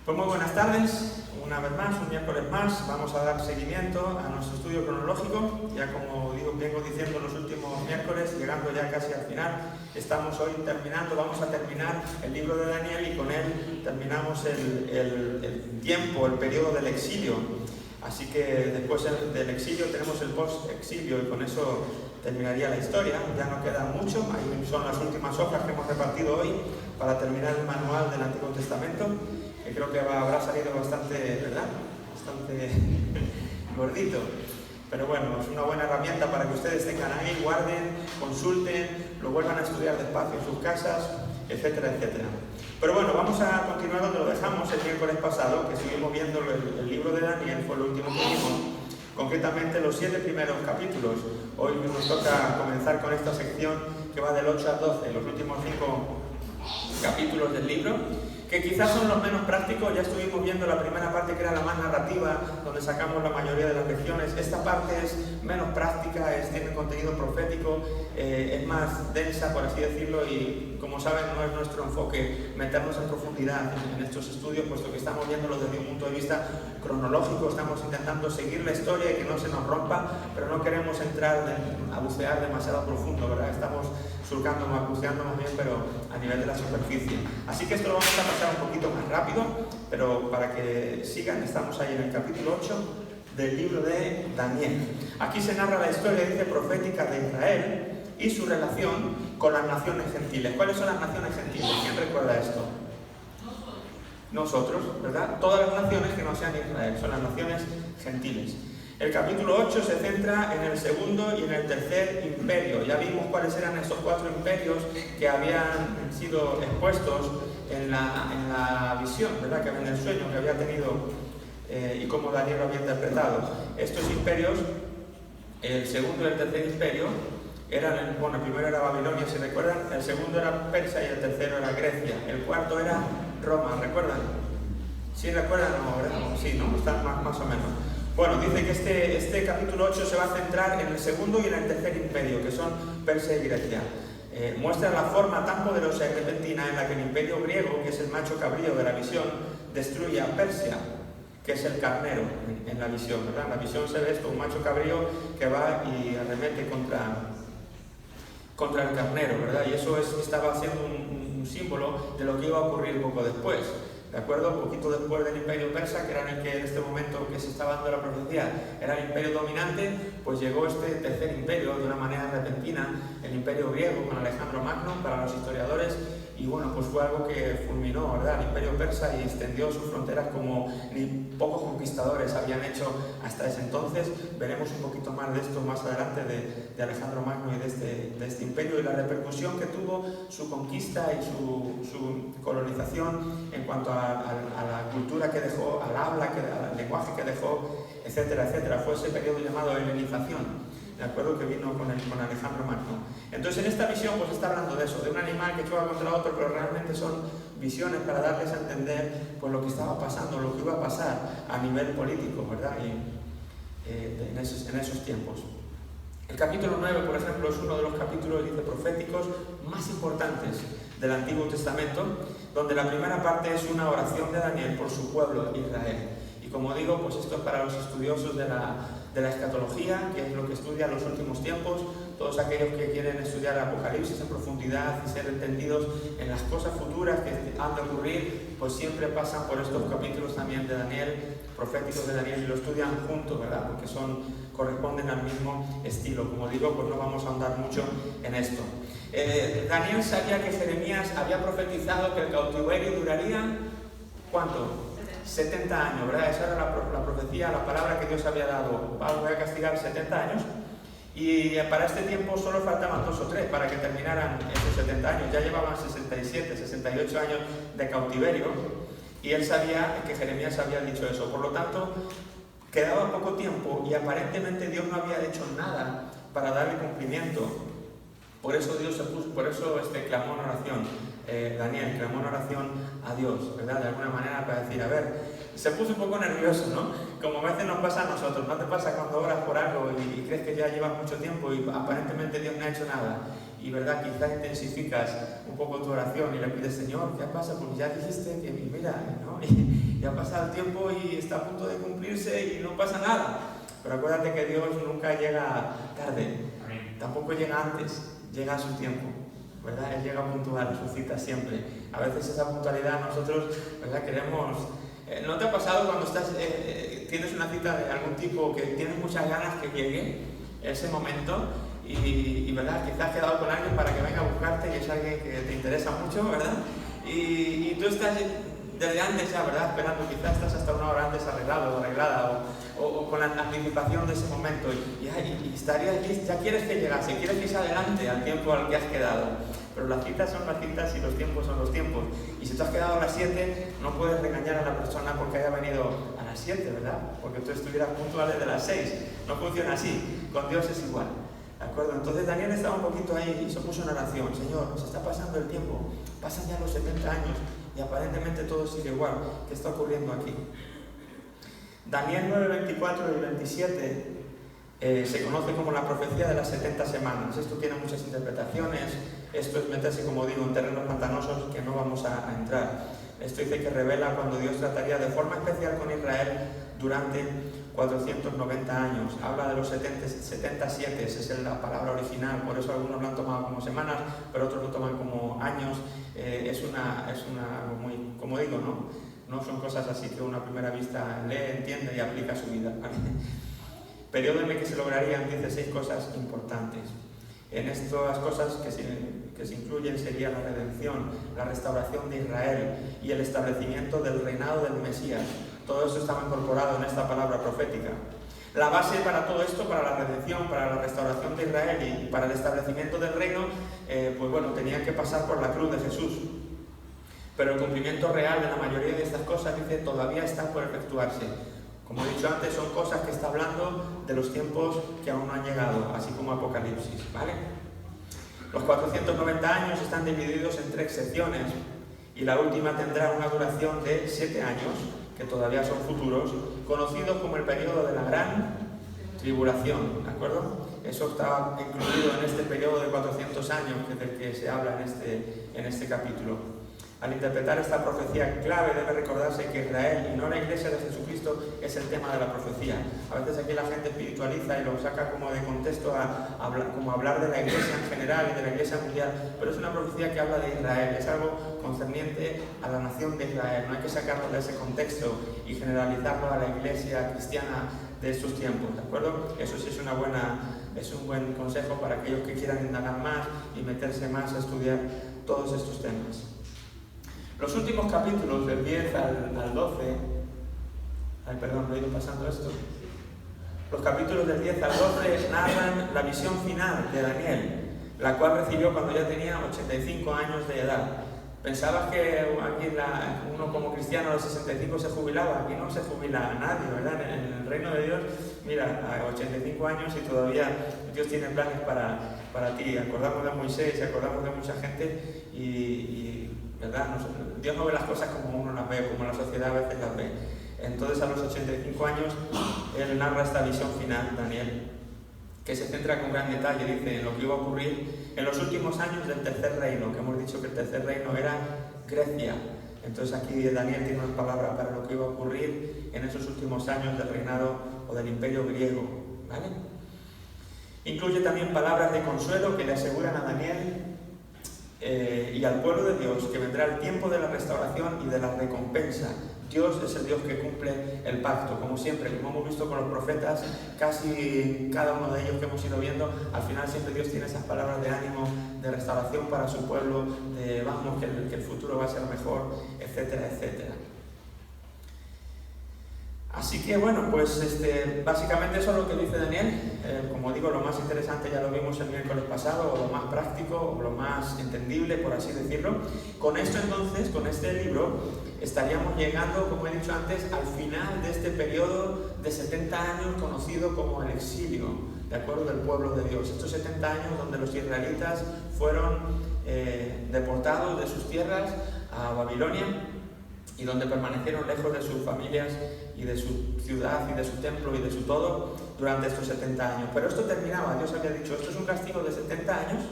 Pues muy buenas tardes, una vez más, un miércoles más, vamos a dar seguimiento a nuestro estudio cronológico. Ya como vengo diciendo los últimos miércoles, llegando ya casi al final, estamos hoy vamos a terminar el libro de Daniel y con él terminamos el tiempo, el periodo del exilio. Así que después del exilio tenemos el post-exilio y con eso terminaría la historia. Ya no queda mucho, ahí son las últimas hojas que hemos repartido hoy para terminar el manual del Antiguo Testamento, que creo que habrá salido bastante, ¿verdad? Bastante gordito. Pero bueno, es una buena herramienta para que ustedes tengan ahí, guarden, consulten, lo vuelvan a estudiar despacio en sus casas, etcétera, etcétera. Pero bueno, vamos a continuar donde lo dejamos el miércoles pasado, que seguimos viendo el libro de Daniel, fue lo último que vimos, concretamente los 7 primeros capítulos. Hoy nos toca comenzar con esta sección que va del 8 al 12, los últimos 5 capítulos del libro, que quizás son los menos prácticos. Ya estuvimos viendo la primera parte, que era la más narrativa, donde sacamos la mayoría de las lecciones. Esta parte es menos práctica, tiene contenido profético, es más densa, por así decirlo, y como saben, no es nuestro enfoque meternos en profundidad en estos estudios, puesto que estamos viéndolo desde un punto de vista cronológico. Estamos intentando seguir la historia y que no se nos rompa, pero no queremos entrar a bucear demasiado profundo, ¿verdad? Estamos buceando más bien, pero a nivel de la superficie. Así que esto lo vamos a pasar un poquito más rápido, pero para que sigan, estamos ahí en el capítulo 8 del libro de Daniel. Aquí se narra la historia, dice, profética de Israel y su relación con las naciones gentiles. ¿Cuáles son las naciones gentiles? ¿Quién recuerda esto? Nosotros, ¿verdad? Todas las naciones que no sean Israel son las naciones gentiles. El capítulo 8 se centra en el segundo y en el tercer imperio. Ya vimos cuáles eran esos 4 imperios que habían sido expuestos en la visión, ¿verdad? Que en el sueño que había tenido y cómo Daniel lo había interpretado. Estos imperios, el segundo y el tercer imperio, eran, el primero era Babilonia, si recuerdan, el segundo era Persia y el tercero era Grecia, el cuarto era Roma, ¿recuerdan? ¿Sí recuerdan? No, ¿verdad? Sí, ¿no? Están más o menos. Bueno, dice que este capítulo 8 se va a centrar en el segundo y en el tercer imperio, que son Persia y Grecia. Muestra la forma tan poderosa y repentina en la que el imperio griego, que es el macho cabrío de la visión, destruye a Persia, que es el carnero en la visión, ¿verdad? En la visión se ve esto, un macho cabrío que va y arremete contra el carnero, ¿verdad? Y eso estaba haciendo un símbolo de lo que iba a ocurrir poco después. ¿De acuerdo? Un poquito después del imperio persa, que era en el que en este momento que se estaba dando la profecía era el imperio dominante, pues llegó este tercer imperio de una manera repentina, el imperio griego con Alejandro Magno para los historiadores, y bueno, pues fue algo que fulminó, ¿verdad?, el imperio persa y extendió sus fronteras como ni pocos conquistadores habían hecho hasta ese entonces. Veremos un poquito más de esto más adelante de Alejandro Magno y de este imperio y la repercusión que tuvo su conquista y su colonización en cuanto a la cultura que dejó, al habla, al lenguaje que dejó, etcétera, etcétera. Fue ese periodo llamado helenización, ¿de acuerdo?, que vino con Alejandro Magno. Entonces en esta visión pues está hablando de eso, de un animal que choca contra otro, pero realmente son visiones para darles a entender pues lo que estaba pasando, lo que iba a pasar a nivel político, ¿verdad?, en esos tiempos. El capítulo 9, por ejemplo, es uno de los capítulos, dice, proféticos más importantes del Antiguo Testamento, donde la primera parte es una oración de Daniel por su pueblo Israel. Y como digo, pues esto es para los estudiosos de la escatología, que es lo que estudia los últimos tiempos, todos aquellos que quieren estudiar el Apocalipsis en profundidad y ser entendidos en las cosas futuras que han de ocurrir, pues siempre pasan por estos capítulos también de Daniel, proféticos de Daniel, y lo estudian juntos, ¿verdad?, porque corresponden al mismo estilo. Como digo, pues no vamos a ahondar mucho en esto. Daniel sabía que Jeremías había profetizado que el cautiverio duraría, ¿cuánto? 70 años, ¿verdad? Esa era la profecía, la palabra que Dios había dado. Voy a castigar 70 años. Y para este tiempo solo faltaban 2 o 3 para que terminaran esos 70 años. Ya llevaban 67, 68 años de cautiverio. Y él sabía que Jeremías había dicho eso. Por lo tanto, quedaba poco tiempo y aparentemente Dios no había hecho nada para darle cumplimiento. Por eso clamó en oración. Daniel clamó en oración a Dios, ¿verdad?, de alguna manera, para decir, a ver, se puso un poco nervioso, ¿no? Como a veces nos pasa a nosotros. ¿No te pasa cuando oras por algo y crees que ya llevas mucho tiempo y aparentemente Dios no ha hecho nada? Y, ¿verdad?, quizás intensificas un poco tu oración y le pides, Señor, ¿qué pasa? Porque ya dijiste que mi mira, ¿no? Y ha pasado el tiempo y está a punto de cumplirse y no pasa nada. Pero acuérdate que Dios nunca llega tarde, tampoco llega antes, llega a su tiempo, ¿verdad? Él llega puntual a sus citas siempre. A veces esa puntualidad nosotros, ¿verdad? Queremos... ¿No te ha pasado cuando tienes una cita de algún tipo que tienes muchas ganas que llegue ese momento y ¿verdad? Quizás has quedado con alguien para que venga a buscarte y es alguien que te interesa mucho, ¿verdad? Y tú estás desde antes ya, ¿verdad? Esperando, quizás estás hasta una hora antes arreglado o arreglada o con la anticipación de ese momento y estarías listo, ya quieres que llegase, quieres que sea adelante al tiempo al que has quedado. Pero las citas son las citas y los tiempos son los tiempos. Y si tú has quedado a las 7, no puedes regañar a la persona porque haya venido a las 7, ¿verdad? Porque tú estuvieras puntual desde las 6. No funciona así. Con Dios es igual. ¿De acuerdo? Entonces Daniel estaba un poquito ahí y se puso una oración. Señor, nos está pasando el tiempo. Pasan ya los 70 años y aparentemente todo sigue igual. ¿Qué está ocurriendo aquí? Daniel 9, 24 y 27 se conoce como la profecía de las 70 semanas. Esto tiene muchas interpretaciones. Esto es meterse, como digo, en terrenos pantanosos que no vamos a entrar. Esto dice que revela cuando Dios trataría de forma especial con Israel durante 490 años. Habla de los 77, esa es la palabra original, por eso algunos lo han tomado como semanas, pero otros lo toman como años. Es algo muy, como digo, no son cosas así que uno a primera vista lee, entiende y aplica a su vida, ¿vale? Periodo en el que se lograrían 16 cosas importantes. En estas cosas que se incluyen sería la redención, la restauración de Israel y el establecimiento del reinado del Mesías. Todo eso estaba incorporado en esta palabra profética. La base para todo esto, para la redención, para la restauración de Israel y para el establecimiento del reino, tenía que pasar por la cruz de Jesús. Pero el cumplimiento real de la mayoría de estas cosas, dice, todavía está por efectuarse. Como he dicho antes, son cosas que está hablando de los tiempos que aún no han llegado, así como Apocalipsis, ¿vale? Los 490 años están divididos en 3 secciones y la última tendrá una duración de 7 años, que todavía son futuros, conocidos como el periodo de la gran tribulación, ¿de acuerdo? Eso estaba incluido en este periodo de 400 años del que se habla en este capítulo. Al interpretar esta profecía clave debe recordarse que Israel y no la Iglesia de Jesucristo es el tema de la profecía. A veces aquí la gente espiritualiza y lo saca como de contexto como hablar de la Iglesia en general y de la Iglesia mundial, pero es una profecía que habla de Israel, es algo concerniente a la nación de Israel. No hay que sacarlo de ese contexto y generalizarlo a la Iglesia cristiana de estos tiempos, ¿de acuerdo? Eso sí es un buen consejo para aquellos que quieran indagar más y meterse más a estudiar todos estos temas. Los últimos capítulos, del 10 al 12, me he ido pasando esto. Los capítulos del 10 al 12 narran la visión final de Daniel, la cual recibió cuando ya tenía 85 años de edad. Pensabas que aquí uno como cristiano a los 65 se jubilaba, aquí no se jubila a nadie, ¿verdad? En el reino de Dios, mira, a 85 años y todavía Dios tiene planes para ti. Acordamos de Moisés, acordamos de mucha gente ¿verdad? Dios no ve las cosas como uno las ve, como la sociedad a veces las ve. Entonces a los 85 años él narra esta visión final, Daniel, que se centra con gran detalle, dice, en lo que iba a ocurrir en los últimos años del tercer reino, que hemos dicho que el tercer reino era Grecia. Entonces aquí Daniel tiene unas palabras para lo que iba a ocurrir en esos últimos años del reinado o del imperio griego, ¿vale? Incluye también palabras de consuelo que le aseguran a Daniel y al pueblo de Dios que vendrá el tiempo de la restauración y de la recompensa. Dios es el Dios que cumple el pacto, como siempre, como hemos visto con los profetas, casi cada uno de ellos que hemos ido viendo, al final siempre Dios tiene esas palabras de ánimo, de restauración para su pueblo, de vamos, que el futuro va a ser mejor, etcétera, etcétera. Así que básicamente eso es lo que dice Daniel. Como digo, lo más interesante ya lo vimos el miércoles pasado, o lo más práctico, o lo más entendible, por así decirlo. Con esto entonces, con este libro, estaríamos llegando, como he dicho antes, al final de este periodo de 70 años conocido como el exilio, de acuerdo, del pueblo de Dios. Estos 70 años donde los israelitas fueron deportados de sus tierras a Babilonia, y donde permanecieron lejos de sus familias y de su ciudad y de su templo y de su todo durante estos 70 años. Pero esto terminaba, Dios había dicho, esto es un castigo de 70 años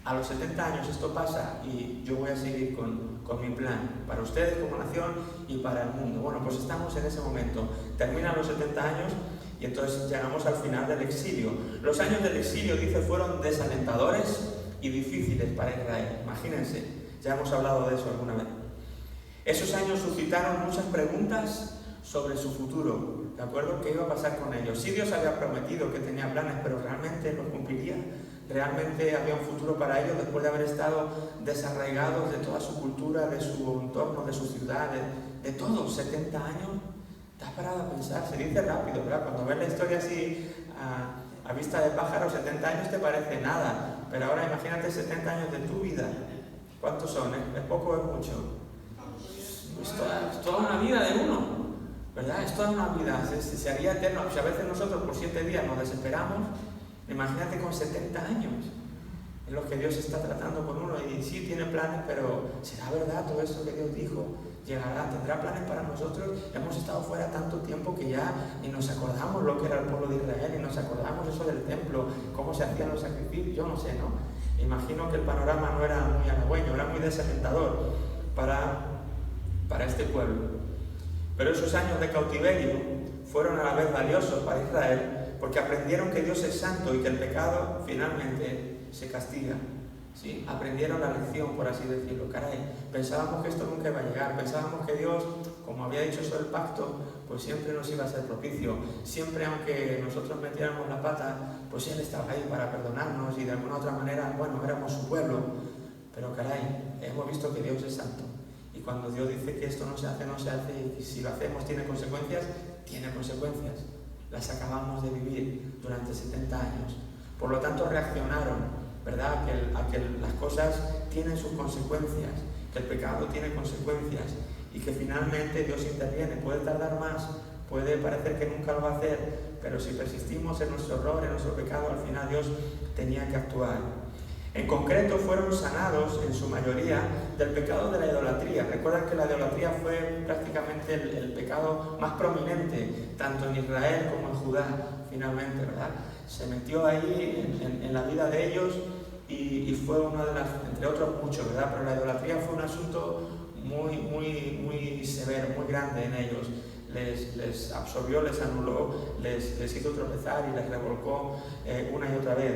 A los 70 años esto pasa y yo voy a seguir con mi plan para ustedes como nación y para el mundo. Bueno, pues estamos en ese momento. Terminan los 70 años y entonces llegamos al final del exilio. Los años del exilio, dice, fueron desalentadores y difíciles para Israel. Imagínense, ya hemos hablado de eso alguna vez. Esos años suscitaron muchas preguntas sobre su futuro, ¿de acuerdo? ¿Qué iba a pasar con ellos? Sí, Dios había prometido que tenía planes, pero ¿realmente los cumpliría? ¿Realmente había un futuro para ellos después de haber estado desarraigados de toda su cultura, de su entorno, de su ciudad, de todo? 70 años. ¿Te has parado a pensar? Se dice rápido, ¿verdad? Cuando ves la historia así a vista de pájaro, 70 años te parece nada. Pero ahora imagínate 70 años de tu vida. ¿Cuántos son? ¿Es poco o es mucho? Es toda una vida de uno, ¿verdad? Es toda una vida. Se haría eterno. Si a veces nosotros por 7 días nos desesperamos, imagínate con 70 años en los que Dios está tratando con uno y sí tiene planes, pero ¿será verdad todo esto que Dios dijo? ¿Llegará? ¿Tendrá planes para nosotros? Hemos estado fuera tanto tiempo que ya ni nos acordamos lo que era el pueblo de Israel, ni nos acordamos eso del templo, cómo se hacían los sacrificios, yo no sé, ¿no? Imagino que el panorama no era muy halagüeño, era muy desalentador para este pueblo. Pero esos años de cautiverio fueron a la vez valiosos para Israel, porque aprendieron que Dios es santo y que el pecado finalmente se castiga. ¿Sí? Aprendieron la lección, por así decirlo. Caray, pensábamos que esto nunca iba a llegar, pensábamos que Dios, como había dicho eso del pacto, pues siempre nos iba a ser propicio. Siempre, aunque nosotros metiéramos la pata, pues Él estaba ahí para perdonarnos y de alguna otra manera, bueno, éramos su pueblo. Pero caray, hemos visto que Dios es santo. Y cuando Dios dice que esto no se hace, no se hace, y si lo hacemos tiene consecuencias, tiene consecuencias. Las acabamos de vivir durante 70 años. Por lo tanto, reaccionaron, ¿verdad? A que las cosas tienen sus consecuencias, que el pecado tiene consecuencias y que finalmente Dios interviene. Puede tardar más, puede parecer que nunca lo va a hacer, pero si persistimos en nuestro error, en nuestro pecado, al final Dios tenía que actuar. En concreto, fueron sanados en su mayoría del pecado de la idolatría. Recuerdan que la idolatría fue prácticamente el pecado más prominente, tanto en Israel como en Judá, finalmente, ¿verdad? Se metió ahí en la vida de ellos y fue una de las, entre otros muchos, ¿verdad? Pero la idolatría fue un asunto muy severo, muy grande en ellos. Les absorbió, les anuló, les hizo tropezar y les revolcó una y otra vez.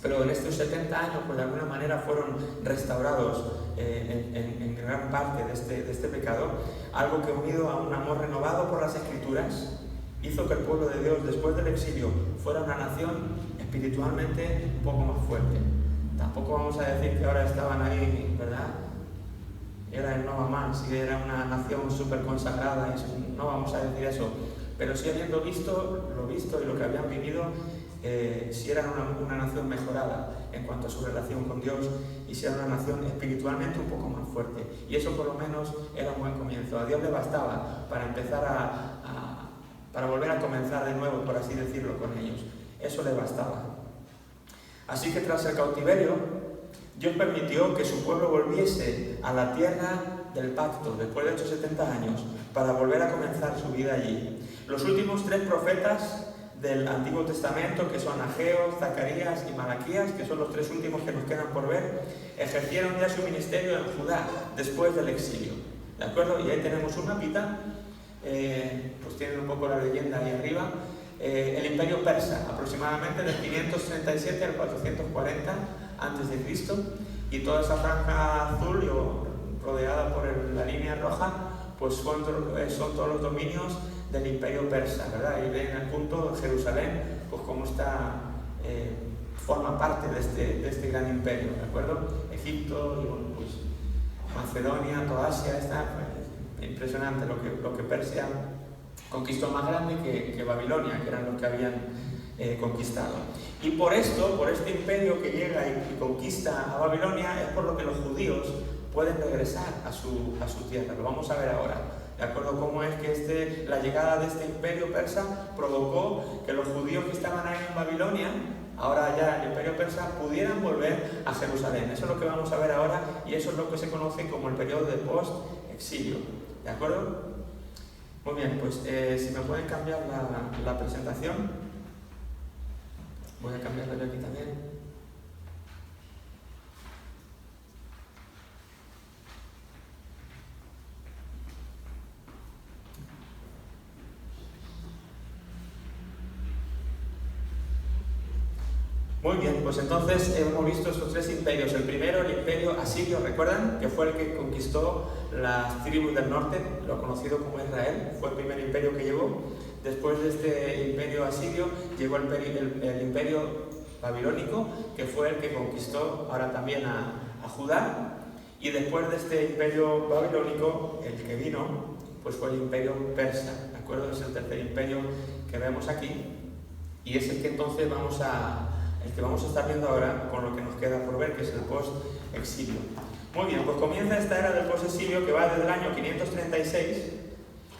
Pero en estos 70 años, pues de alguna manera fueron restaurados en gran parte de este pecado, algo que unido a un amor renovado por las Escrituras, hizo que el pueblo de Dios, después del exilio, fuera una nación espiritualmente un poco más fuerte. Tampoco vamos a decir que ahora estaban ahí, ¿verdad? Era el Nova Más, y era una nación súper consagrada, no vamos a decir eso, pero sí habiendo visto lo visto y lo que habían vivido, si eran una nación mejorada en cuanto a su relación con Dios y si era una nación espiritualmente un poco más fuerte. Y eso por lo menos era un buen comienzo. A Dios le bastaba para empezar para volver a comenzar de nuevo, por así decirlo, con ellos. Eso le bastaba. Así que tras el cautiverio, Dios permitió que su pueblo volviese a la tierra del pacto, después de estos 70 años, para volver a comenzar su vida allí. Los últimos 3 profetas del Antiguo Testamento, que son Ageo, Zacarías y Malaquías, que son los 3 últimos que nos quedan por ver, ejercieron ya su ministerio en Judá, después del exilio. ¿De acuerdo? Y ahí tenemos un mapita, pues tienen un poco la leyenda ahí arriba. El Imperio Persa, aproximadamente del 537 al 440 a.C., y toda esa franja azul rodeada por la línea roja, pues son todos los dominios del Imperio Persa, ¿verdad? Y ven el punto de Jerusalén, pues como está, forma parte de este gran imperio, ¿de acuerdo? Egipto, y bueno, pues Macedonia, toda Asia, está impresionante lo que Persia conquistó, más grande que Babilonia, que eran los que habían conquistado. Y por este imperio que llega y conquista a Babilonia, es por lo que los judíos pueden regresar a su tierra. Lo vamos a ver ahora. ¿De acuerdo? Cómo es que la llegada de este imperio persa provocó que los judíos que estaban ahí en Babilonia, ahora ya el imperio persa, pudieran volver a Jerusalén. Eso es lo que vamos a ver ahora y eso es lo que se conoce como el periodo de post-exilio. ¿De acuerdo? Muy bien, pues si me pueden cambiar la presentación. Voy a cambiarla yo aquí también. Muy bien, pues entonces hemos visto estos tres imperios. El primero, el imperio asirio, ¿recuerdan? Que fue el que conquistó las tribus del norte, lo conocido como Israel, fue el primer imperio que llegó. Después de este imperio asirio llegó el imperio babilónico, que fue el que conquistó ahora también a Judá. Y después de este imperio babilónico, el que vino, pues fue el imperio persa, ¿de acuerdo? Es el tercer imperio que vemos aquí y es el que entonces vamos a estar viendo ahora con lo que nos queda por ver, que es el post-exilio. Muy bien, pues comienza esta era del post-exilio que va desde el año 536,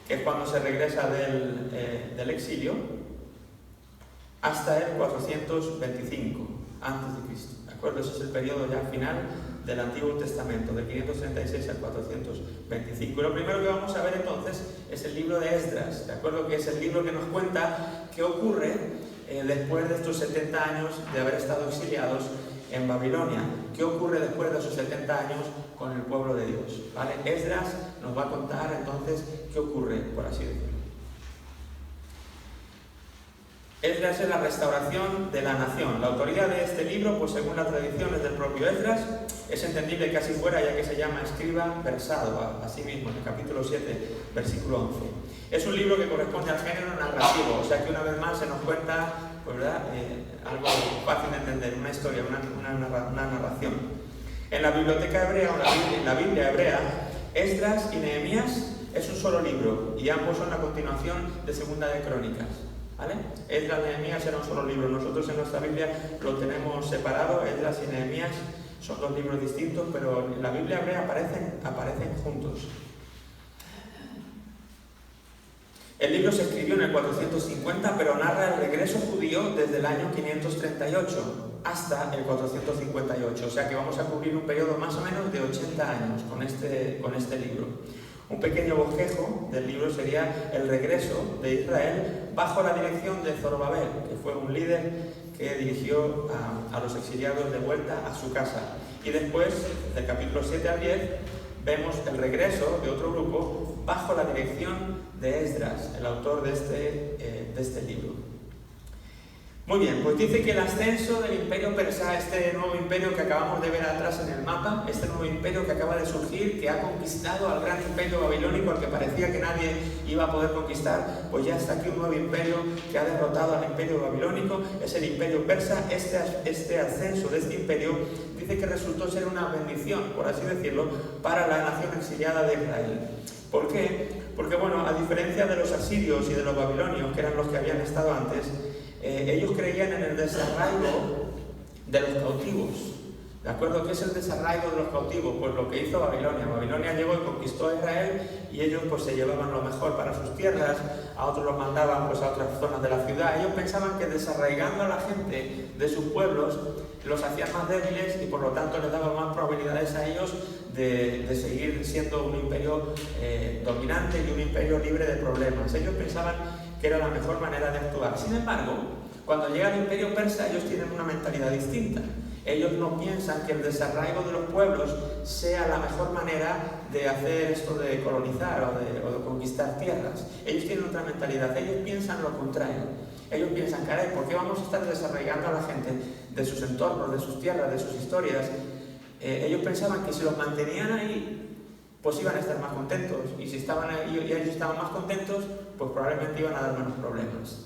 que es cuando se regresa del exilio, hasta el 425 a.C., ¿de acuerdo? Ese es el periodo ya final del Antiguo Testamento, de 536 al 425. Y lo primero que vamos a ver entonces es el libro de Esdras, ¿de acuerdo? Que es el libro que nos cuenta qué ocurre después de estos 70 años de haber estado exiliados en Babilonia. ¿Qué ocurre después de esos 70 años con el pueblo de Dios? ¿Vale? Esdras nos va a contar entonces qué ocurre, por así decirlo. Esdras es la restauración de la nación. La autoría de este libro, pues según la tradición, es del propio Esdras. Es entendible que así fuera, ya que se llama escriba versado, así mismo, en el capítulo 7, versículo 11. Es un libro que corresponde al género narrativo, o sea que una vez más se nos cuenta, pues, ¿verdad? Algo fácil de entender, una historia, una narración. En la biblioteca hebrea, o en la Biblia hebrea, Esdras y Nehemías es un solo libro, y ambos son la continuación de Segunda de Crónicas. ¿Vale? Esdras y Nehemías era un solo libro. Nosotros en nuestra Biblia lo tenemos separado. Esdras y Nehemías son dos libros distintos, pero en la Biblia hebrea aparecen juntos. El libro se escribió en el 450, pero narra el regreso judío desde el año 538 hasta el 458. O sea que vamos a cubrir un periodo más o menos de 80 años con este libro. Un pequeño bosquejo del libro sería el regreso de Israel bajo la dirección de Zorobabel, que fue un líder que dirigió a los exiliados de vuelta a su casa. Y después, del capítulo 7 al 10, vemos el regreso de otro grupo bajo la dirección de Esdras, el autor de este libro. Muy bien, pues dice que el ascenso del imperio persa, este nuevo imperio que acabamos de ver atrás en el mapa, este nuevo imperio que acaba de surgir, que ha conquistado al gran imperio babilónico, al que parecía que nadie iba a poder conquistar, pues ya está aquí un nuevo imperio que ha derrotado al imperio babilónico, es el imperio persa. Este ascenso de este imperio dice que resultó ser una bendición, por así decirlo, para la nación exiliada de Israel. ¿Por qué? Porque, bueno, a diferencia de los asirios y de los babilonios, que eran los que habían estado antes, ellos creían en el desarraigo de los cautivos. ¿De acuerdo? ¿Qué es el desarraigo de los cautivos? Pues lo que hizo Babilonia. Babilonia llegó y conquistó a Israel y ellos pues se llevaban lo mejor para sus tierras, a otros los mandaban pues a otras zonas de la ciudad. Ellos pensaban que desarraigando a la gente de sus pueblos los hacían más débiles y por lo tanto les daban más probabilidades a ellos de seguir siendo un imperio dominante y un imperio libre de problemas. Ellos pensaban que era la mejor manera de actuar. Sin embargo, cuando llega el imperio persa, ellos tienen una mentalidad distinta. Ellos no piensan que el desarraigo de los pueblos sea la mejor manera de hacer esto de colonizar o de conquistar tierras. Ellos tienen otra mentalidad, ellos piensan lo contrario. Ellos piensan, caray, ¿por qué vamos a estar desarraigando a la gente de sus entornos, de sus tierras, de sus historias? Ellos pensaban que si los mantenían ahí, pues iban a estar más contentos. Y si estaban ahí y ellos estaban más contentos, pues probablemente iban a dar menos problemas.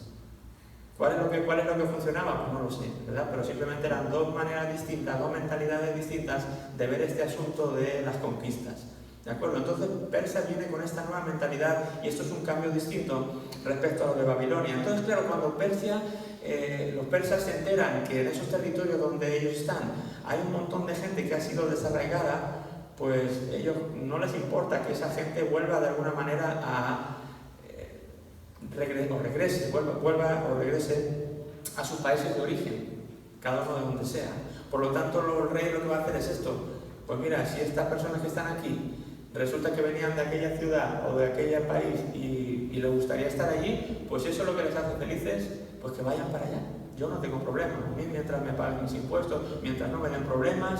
¿Cuál es lo que funcionaba? Pues no lo sé, ¿verdad? Pero simplemente eran dos maneras distintas, dos mentalidades distintas de ver este asunto de las conquistas. ¿De acuerdo? Entonces Persia viene con esta nueva mentalidad y esto es un cambio distinto respecto a lo de Babilonia. Entonces, claro, cuando los persas se enteran que en esos territorios donde ellos están hay un montón de gente que ha sido desarraigada, pues ellos no les importa que esa gente vuelva de alguna manera a regrese a sus países de origen, cada uno de donde sea. Por lo tanto, el rey lo que va a hacer es esto: pues mira, si estas personas que están aquí resulta que venían de aquella ciudad o de aquel país y les gustaría estar allí, pues eso es lo que les hace felices, pues que vayan para allá. Yo no tengo problema, a mí mientras me paguen mis impuestos, mientras no me den problemas,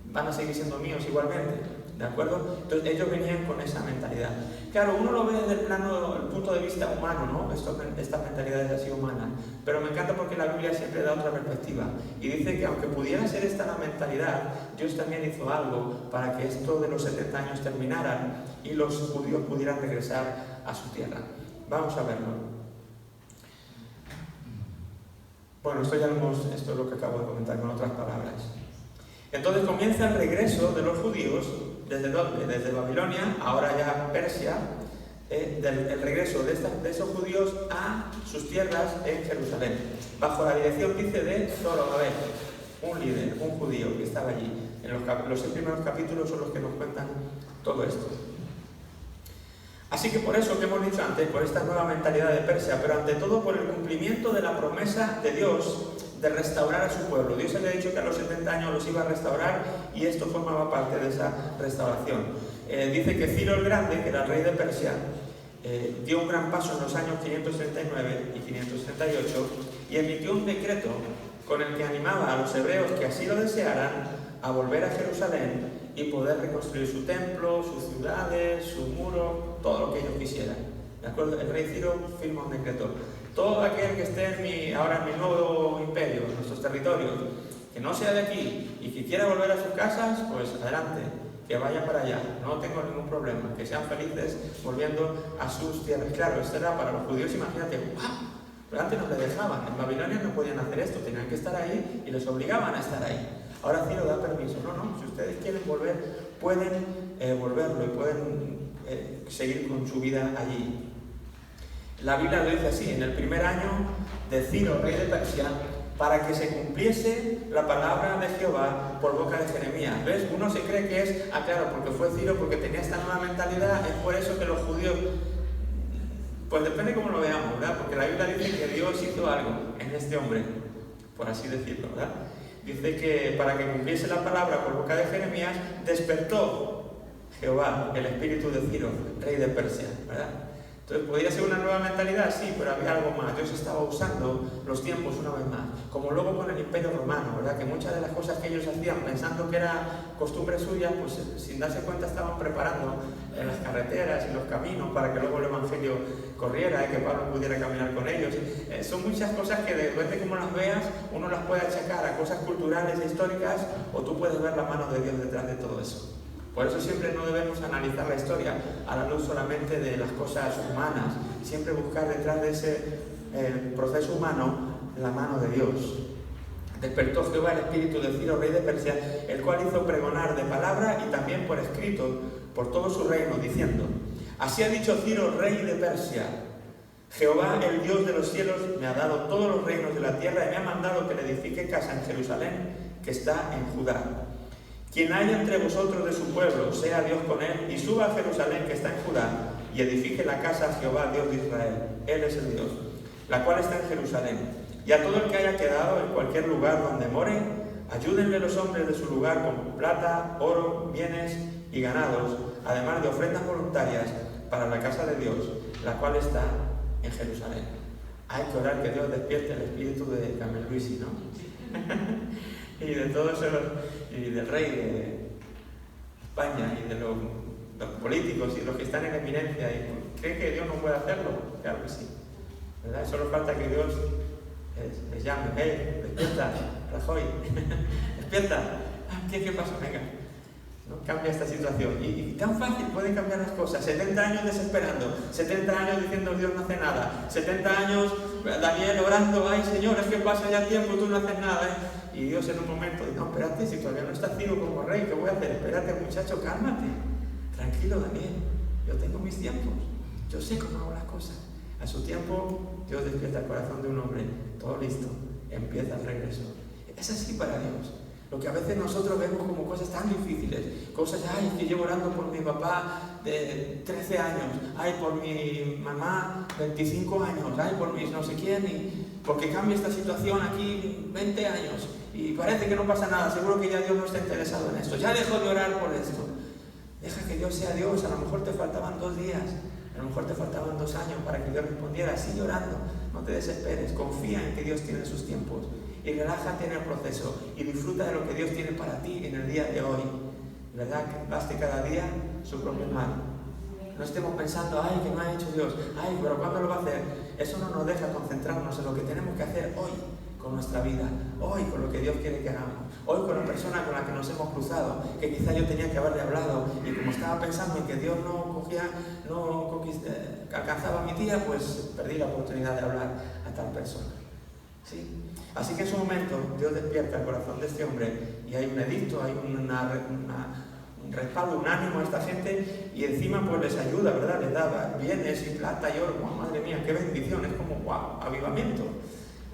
van a seguir siendo míos igualmente. ¿de acuerdo? Entonces ellos venían con esa mentalidad. Claro, uno lo ve desde el punto de vista humano, ¿no? Estas mentalidades así humanas, pero me encanta porque la Biblia siempre da otra perspectiva y dice que aunque pudiera ser esta la mentalidad, Dios también hizo algo para que esto de los 70 años terminaran y los judíos pudieran regresar a su tierra. Vamos a verlo. Bueno, esto es lo que acabo de comentar con otras palabras. Entonces comienza el regreso de los judíos, ¿desde dónde? Desde Babilonia, ahora ya Persia, el regreso de esos judíos a sus tierras en Jerusalén, bajo la dirección, dice, de Zorobabel, un líder, un judío que estaba allí. Los 6 primeros capítulos son los que nos cuentan todo esto. Así que por eso que hemos dicho antes, por esta nueva mentalidad de Persia, pero ante todo por el cumplimiento de la promesa de Dios de restaurar a su pueblo. Dios había dicho que a los 70 años los iba a restaurar y esto formaba parte de esa restauración. Dice que Ciro el Grande, que era el rey de Persia, dio un gran paso en los años 539 y 538 y emitió un decreto con el que animaba a los hebreos que así lo desearan a volver a Jerusalén y poder reconstruir su templo, sus ciudades, su muro, todo lo que ellos quisieran. ¿De acuerdo? El rey Ciro firma un decreto. Todo aquel que esté ahora en mi nuevo imperio, en nuestros territorios, que no sea de aquí y que quiera volver a sus casas, pues adelante, que vaya para allá, no tengo ningún problema, que sean felices volviendo a sus tierras. Claro, esto era para los judíos, imagínate, ¡wow! Pero antes no les dejaban, en Babilonia no podían hacer esto, tenían que estar ahí y les obligaban a estar ahí. Ahora Ciro da permiso, no, si ustedes quieren volver, pueden volverlo y pueden seguir con su vida allí. La Biblia lo dice así, en el primer año de Ciro, rey de Persia, para que se cumpliese la palabra de Jehová por boca de Jeremías. ¿Ves? Uno se cree que es, claro, porque fue Ciro, porque tenía esta nueva mentalidad, es por eso que los judíos, pues depende cómo lo veamos, ¿verdad? Porque la Biblia dice que Dios hizo algo en este hombre, por así decirlo, ¿verdad? Dice que para que cumpliese la palabra por boca de Jeremías, despertó Jehová el espíritu de Ciro, rey de Persia, ¿verdad? Entonces, ¿podría ser una nueva mentalidad? Sí, pero había algo más. Dios estaba usando los tiempos una vez más. Como luego con el Imperio Romano, ¿verdad? Que muchas de las cosas que ellos hacían pensando que era costumbre suya, pues sin darse cuenta estaban preparando en las carreteras y los caminos para que luego el Evangelio corriera y que Pablo pudiera caminar con ellos. Son muchas cosas que depende de cómo las veas, uno las puede achacar a cosas culturales e históricas o tú puedes ver la mano de Dios detrás de todo eso. Por eso siempre no debemos analizar la historia a la luz solamente de las cosas humanas, siempre buscar detrás de ese proceso humano la mano de Dios. Despertó Jehová el espíritu de Ciro, rey de Persia, el cual hizo pregonar de palabra y también por escrito por todo su reino, diciendo: así ha dicho Ciro, rey de Persia, Jehová, el Dios de los cielos, me ha dado todos los reinos de la tierra y me ha mandado que le edifique casa en Jerusalén, que está en Judá. Quien haya entre vosotros de su pueblo, sea Dios con él, y suba a Jerusalén, que está en Judá, y edifique la casa a Jehová, Dios de Israel. Él es el Dios, la cual está en Jerusalén. Y a todo el que haya quedado en cualquier lugar donde more, ayúdenle los hombres de su lugar con plata, oro, bienes y ganados, además de ofrendas voluntarias para la casa de Dios, la cual está en Jerusalén. Hay que orar que Dios despierte el espíritu de Carmen Luisi, ¿no? Y de todos esos, y del rey de España, y de los políticos, y los que están en eminencia, y creen que Dios no puede hacerlo. Claro que sí, ¿verdad? Solo falta que Dios les llame: hey, despierta, Rajoy, despierta, ¿qué pasa? Venga, ¿no? Cambia esta situación. Y tan fácil pueden cambiar las cosas. 70 años desesperando, 70 años diciendo Dios no hace nada, 70 años Daniel orando: ay Señor, es que pasa ya tiempo, tú no haces nada, Y Dios en un momento dice: no, espérate, si todavía no estás Ciro como rey, ¿qué voy a hacer? Espérate, muchacho, cálmate. Tranquilo, Daniel, yo tengo mis tiempos, yo sé cómo hago las cosas. A su tiempo, Dios despierta el corazón de un hombre, todo listo, empieza el regreso. Es así para Dios. Lo que a veces nosotros vemos como cosas tan difíciles, cosas, ay, es que llevo orando por mi papá de 13 años, ay, por mi mamá 25 años, ay, por mis no sé quién, y porque cambia esta situación aquí 20 años, y parece que no pasa nada, seguro que ya Dios no está interesado en esto, ya dejo de orar por esto. Deja que Dios sea Dios, a lo mejor te faltaban 2 días, a lo mejor te faltaban 2 años para que Dios respondiera. Sigue orando, no te desesperes, confía en que Dios tiene sus tiempos y relájate en el proceso y disfruta de lo que Dios tiene para ti en el día de hoy. ¿verdad? Que baste cada día su propio mal. No estemos pensando, ay, que no ha hecho Dios, ay, pero ¿cuándo lo va a hacer? Eso no nos deja concentrarnos en lo que tenemos que hacer hoy con nuestra vida, hoy con lo que Dios quiere que hagamos, hoy con la persona con la que nos hemos cruzado, que quizá yo tenía que haberle hablado y como estaba pensando en que Dios no alcanzaba a mi tía, pues perdí la oportunidad de hablar a tal persona. ¿Sí? Así que en su momento Dios despierta el corazón de este hombre y hay un edicto, hay un respaldo, un ánimo a esta gente y encima pues les ayuda, ¿verdad? Les da bienes y plata y oro. ¡Wow, madre mía, qué bendición! Es como, ¡wow!, avivamiento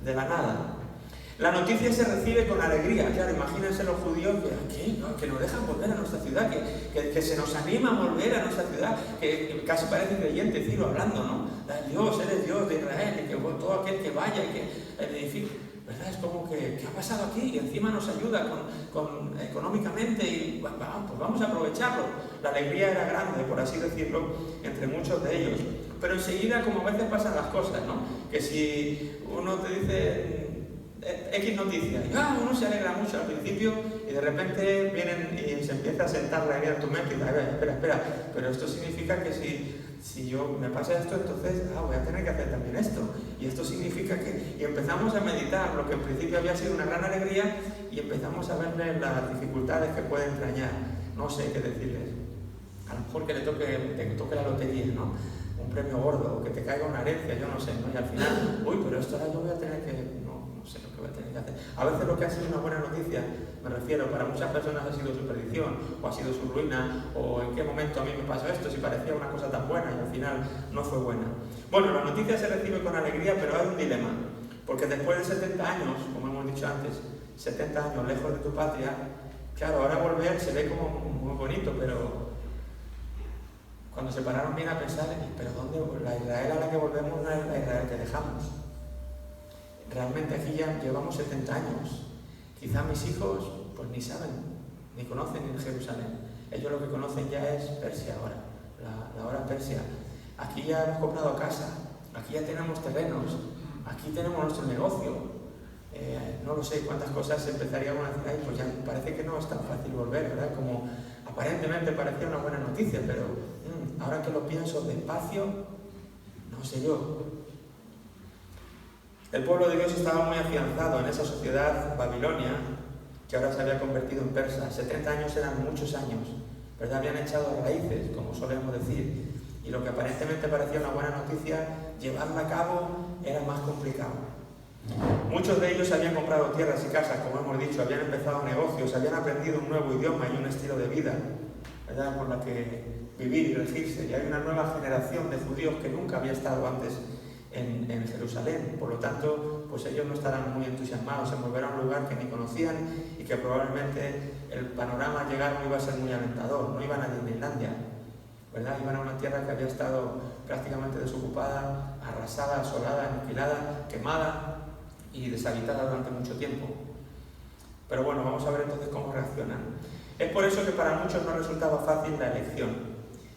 de la nada. La noticia se recibe con alegría. Claro, imagínense los judíos que nos dejan volver a nuestra ciudad, que se nos anima a volver a nuestra ciudad, que casi parece creyente Ciro hablando, ¿no? Dios, eres Dios de Israel, y que todo aquel que vaya y que el edificio, ¿verdad? Es como que, ¿qué ha pasado aquí? Y encima nos ayuda económicamente y pues vamos a aprovecharlo. La alegría era grande, por así decirlo, entre muchos de ellos. Pero enseguida, como a veces pasan las cosas, ¿no? Que si uno te dice X noticia, y uno se alegra mucho al principio y de repente vienen y se empieza a sentar la idea en tu mente y dice, a ver, espera, pero esto significa que si yo me pasa esto, entonces voy a tener que hacer también esto, y esto significa que... Y empezamos a meditar lo que en principio había sido una gran alegría y empezamos a verle las dificultades que puede entrañar. No sé qué decirles, a lo mejor que te toque la lotería, ¿no? Un premio gordo, o que te caiga una herencia, yo no sé, ¿no? Y al final, pero esto ahora yo voy a tener que... No sé lo que voy a tener que hacer. A veces lo que ha sido una buena noticia, me refiero, para muchas personas ha sido su perdición, o ha sido su ruina, o en qué momento a mí me pasó esto, si parecía una cosa tan buena y al final no fue buena. Bueno, la noticia se recibe con alegría, pero hay un dilema, porque después de 70 años, como hemos dicho antes, 70 años lejos de tu patria, claro, ahora volver se ve como muy bonito, pero cuando se pararon bien a pensar, pero ¿dónde? La Israel a la que volvemos no es la Israel que dejamos. Realmente aquí ya llevamos 70 años. Quizá mis hijos pues ni saben, ni conocen en Jerusalén. Ellos lo que conocen ya es Persia ahora, la hora Persia. Aquí ya hemos comprado casa, aquí ya tenemos terrenos, aquí tenemos nuestro negocio. No lo sé cuántas cosas empezaríamos a decir ahí, pues ya parece que no es tan fácil volver, ¿verdad? Como aparentemente parecía una buena noticia, pero ahora que lo pienso despacio, no sé yo. El pueblo de Dios estaba muy afianzado en esa sociedad babilonia que ahora se había convertido en persa. 70 años eran muchos años, ¿verdad? Habían echado raíces, como solemos decir, y lo que aparentemente parecía una buena noticia, llevarla a cabo era más complicado. Muchos de ellos habían comprado tierras y casas, como hemos dicho, habían empezado negocios, habían aprendido un nuevo idioma y un estilo de vida, ¿verdad?, con la que vivir y regirse. Y hay una nueva generación de judíos que nunca había estado antes en Jerusalén. Por lo tanto, pues ellos no estarán muy entusiasmados en volver a un lugar que ni conocían y que probablemente el panorama al llegar no iba a ser muy alentador. No iban a Disneylandia, ¿verdad? Iban a una tierra que había estado prácticamente desocupada, arrasada, asolada, aniquilada, quemada y deshabitada durante mucho tiempo. Pero bueno, vamos a ver entonces cómo reaccionan. Es por eso que para muchos no resultaba fácil la elección,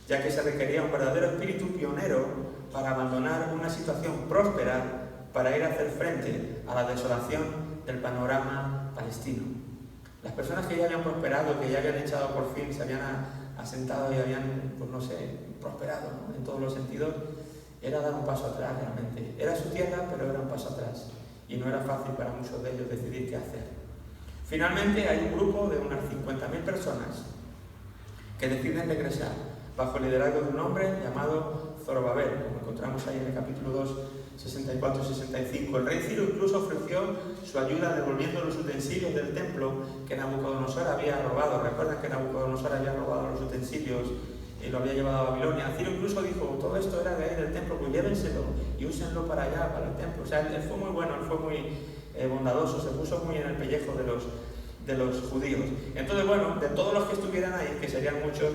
ya que se requería un verdadero espíritu pionero para abandonar una situación próspera para ir a hacer frente a la desolación del panorama palestino. Las personas que ya habían prosperado, que ya habían echado por fin, se habían asentado y habían, pues no sé, prosperado, ¿no?, en todos los sentidos, era dar un paso atrás realmente. Era su tierra, pero era un paso atrás. Y no era fácil para muchos de ellos decidir qué hacer. Finalmente hay un grupo de unas 50.000 personas que deciden regresar bajo el liderazgo de un hombre llamado Zorobabel, como encontramos ahí en el capítulo 2, 64 y 65. El rey Ciro incluso ofreció su ayuda devolviendo los utensilios del templo que Nabucodonosor había robado. Recuerdan que Nabucodonosor había robado los utensilios y lo había llevado a Babilonia. Ciro incluso dijo, todo esto era de ahí del templo, pues llévenselo y úsenlo para allá, para el templo. O sea, él fue muy bueno, él fue muy bondadoso, se puso muy en el pellejo de los judíos. Entonces, bueno, de todos los que estuvieran ahí, que serían muchos,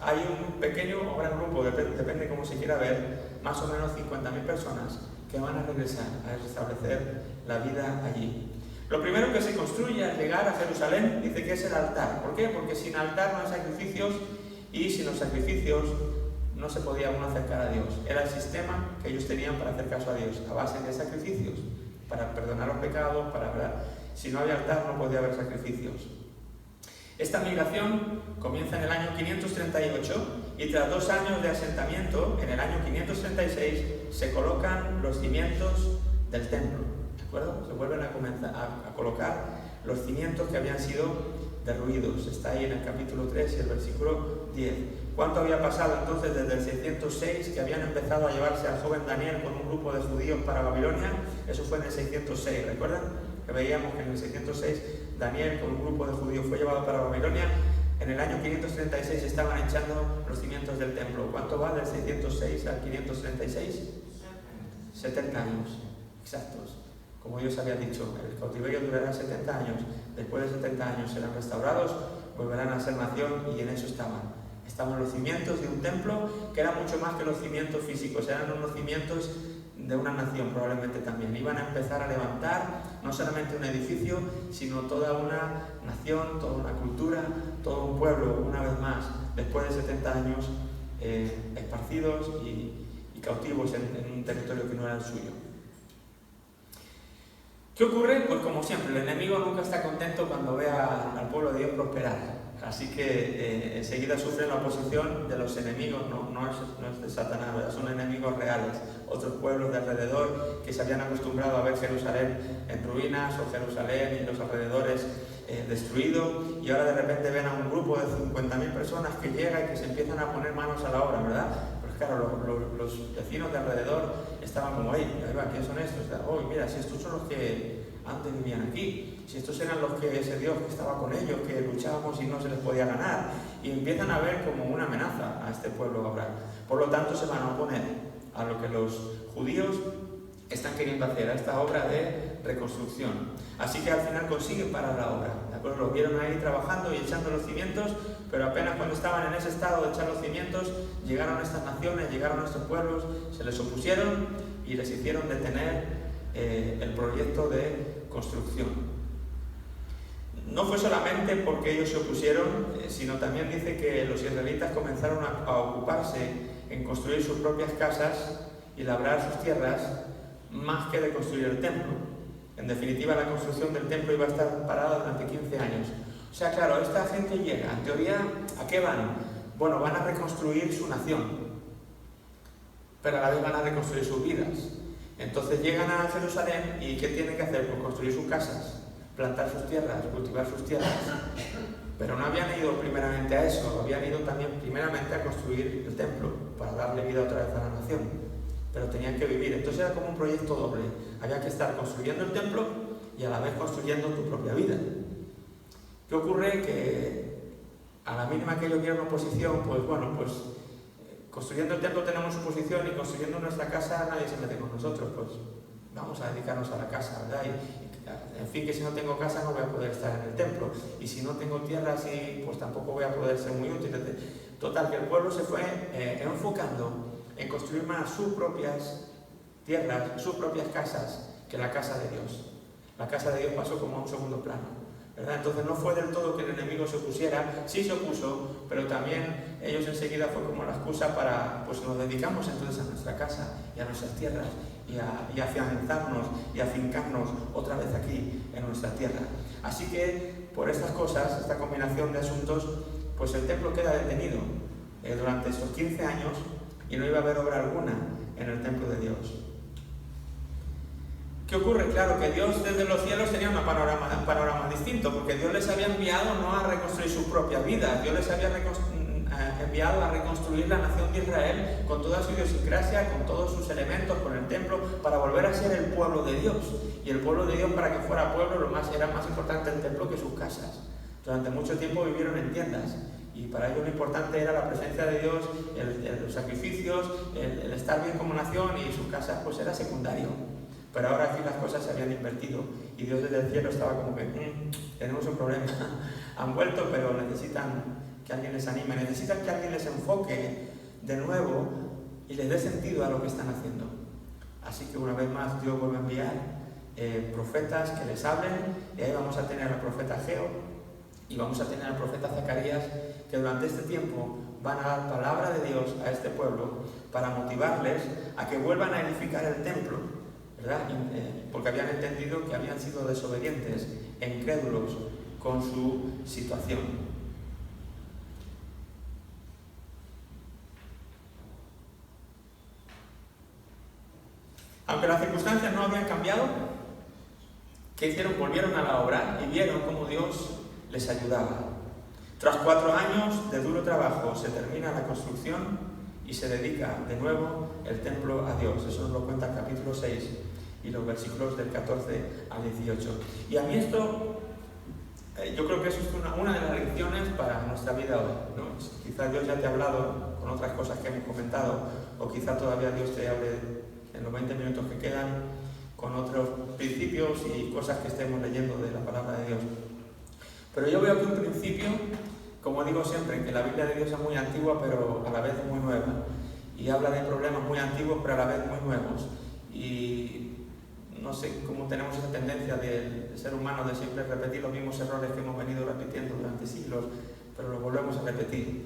hay un pequeño o gran grupo, depende cómo se quiera ver, más o menos 50.000 personas que van a regresar a restablecer la vida allí. Lo primero que se construye al llegar a Jerusalén dice que es el altar. ¿Por qué? Porque sin altar no hay sacrificios y sin los sacrificios no se podía uno acercar a Dios. Era el sistema que ellos tenían para hacer caso a Dios, a base de sacrificios, para perdonar los pecados, para hablar. Si no había altar no podía haber sacrificios. Esta migración comienza en el año 538 y tras 2 años de asentamiento, en el año 536, se colocan los cimientos del templo, ¿de acuerdo? Se vuelven a colocar los cimientos que habían sido derruidos. Está ahí en el capítulo 3 y el versículo 10. ¿Cuánto había pasado entonces desde el 606, que habían empezado a llevarse al joven Daniel con un grupo de judíos para Babilonia? Eso fue en el 606, ¿recuerdan? Que veíamos que en el 606 Daniel con un grupo de judíos fue llevado para Babilonia. En el año 536 estaban echando los cimientos del templo. ¿Cuánto va del 606 al 536? 70 años, exactos. Como Dios había dicho, el cautiverio durará 70 años. Después de 70 años serán restaurados, volverán a ser nación, y en eso estaban. Estaban los cimientos de un templo que eran mucho más que los cimientos físicos, eran unos cimientos de una nación probablemente también. Iban a empezar a levantar no solamente un edificio, sino toda una nación, toda una cultura, todo un pueblo, una vez más, después de 70 años esparcidos y cautivos en un territorio que no era el suyo. ¿Qué ocurre? Pues como siempre, el enemigo nunca está contento cuando ve al pueblo de Dios prosperar. Así que enseguida sufren la oposición de los enemigos, no es de Satanás, ¿verdad? Son enemigos reales, otros pueblos de alrededor que se habían acostumbrado a ver Jerusalén en ruinas o Jerusalén y los alrededores destruido, y ahora de repente ven a un grupo de 50.000 personas que llega y que se empiezan a poner manos a la obra, ¿verdad? Pues claro, los vecinos de alrededor estaban como, ahí va, ¿quiénes son estos? Oh, mira, si estos son los que antes vivían aquí, si estos eran los que ese Dios que estaba con ellos, que luchábamos y no se les podía ganar, y empiezan a ver como una amenaza a este pueblo ahora. Por lo tanto se van a oponer a lo que los judíos están queriendo hacer, a esta obra de reconstrucción. Así que al final consiguen parar la obra, ¿de acuerdo? Los vieron ahí trabajando y echando los cimientos, pero apenas cuando estaban en ese estado de echar los cimientos, llegaron estas naciones, llegaron estos pueblos, se les opusieron y les hicieron detener el proyecto de construcción. No fue solamente porque ellos se opusieron, sino también dice que los israelitas comenzaron a ocuparse en construir sus propias casas y labrar sus tierras más que de construir el templo. En definitiva, la construcción del templo iba a estar parada durante 15 años. O sea, claro, esta gente llega, en teoría, ¿a qué van? Bueno, van a reconstruir su nación, pero a la vez van a reconstruir sus vidas. Entonces llegan a Jerusalén y ¿qué tienen que hacer? Pues construir sus casas, plantar sus tierras, cultivar sus tierras. Pero no habían ido primeramente a eso, habían ido también primeramente a construir el templo, para darle vida otra vez a la nación. Pero tenían que vivir, entonces era como un proyecto doble. Había que estar construyendo el templo y a la vez construyendo tu propia vida. ¿Qué ocurre? Que a la mínima que ellos vieron oposición, pues bueno, pues construyendo el templo tenemos oposición, y construyendo nuestra casa nadie se mete con nosotros, pues vamos a dedicarnos a la casa, ¿verdad? Y en fin, que si no tengo casa no voy a poder estar en el templo, y si no tengo tierra así, pues tampoco voy a poder ser muy útil. Total, que el pueblo se fue enfocando en construir más sus propias tierras, sus propias casas, que la casa de Dios. La casa de Dios pasó como a un segundo plano, ¿verdad? Entonces no fue del todo que el enemigo se opusiera, sí se opuso, pero también ellos enseguida fue como la excusa para, pues nos dedicamos entonces a nuestra casa y a nuestras tierras, y a afianzarnos y a fincarnos otra vez aquí en nuestra tierra. Así que por estas cosas, esta combinación de asuntos, pues el templo queda detenido durante estos 15 años, y no iba a haber obra alguna en el templo de Dios. ¿Qué ocurre? Claro que Dios desde los cielos tenía un panorama distinto, porque Dios les había enviado no a reconstruir sus propias vidas, Dios les había enviado a reconstruir la nación de Israel con toda su idiosincrasia, con todos sus elementos, con el templo, para volver a ser el pueblo de Dios. Y el pueblo de Dios, para que fuera pueblo, era más importante el templo que sus casas. Durante mucho tiempo vivieron en tiendas, y para ellos lo importante era la presencia de Dios, los sacrificios, el estar bien como nación, y sus casas pues era secundario. Pero ahora aquí las cosas se habían invertido, y Dios desde el cielo estaba como que tenemos un problema. Han vuelto, pero necesitan que alguien les anime, necesitan que alguien les enfoque de nuevo y les dé sentido a lo que están haciendo. Así que una vez más Dios vuelve a enviar profetas que les hablen, y ahí vamos a tener al profeta Ageo y vamos a tener al profeta Zacarías, que durante este tiempo van a dar palabra de Dios a este pueblo para motivarles a que vuelvan a edificar el templo, ¿verdad? Porque habían entendido que habían sido desobedientes e incrédulos con su situación. Aunque las circunstancias no habían cambiado, ¿qué hicieron? Volvieron a la obra y vieron cómo Dios les ayudaba. Tras 4 años de duro trabajo se termina la construcción y se dedica de nuevo el templo a Dios. Eso nos lo cuenta el capítulo 6 y los versículos del 14 al 18. Y a mí esto, yo creo que eso es una de las lecciones para nuestra vida hoy, ¿no? Quizá Dios ya te ha hablado con otras cosas que hemos comentado, o quizá todavía Dios te hable en los 20 minutos que quedan con otros principios y cosas que estemos leyendo de la palabra de Dios. Pero yo veo que un principio, como digo siempre, que la Biblia de Dios es muy antigua pero a la vez muy nueva, y habla de problemas muy antiguos pero a la vez muy nuevos, y no sé cómo tenemos esa tendencia del ser humano de siempre repetir los mismos errores que hemos venido repitiendo durante siglos, pero los volvemos a repetir.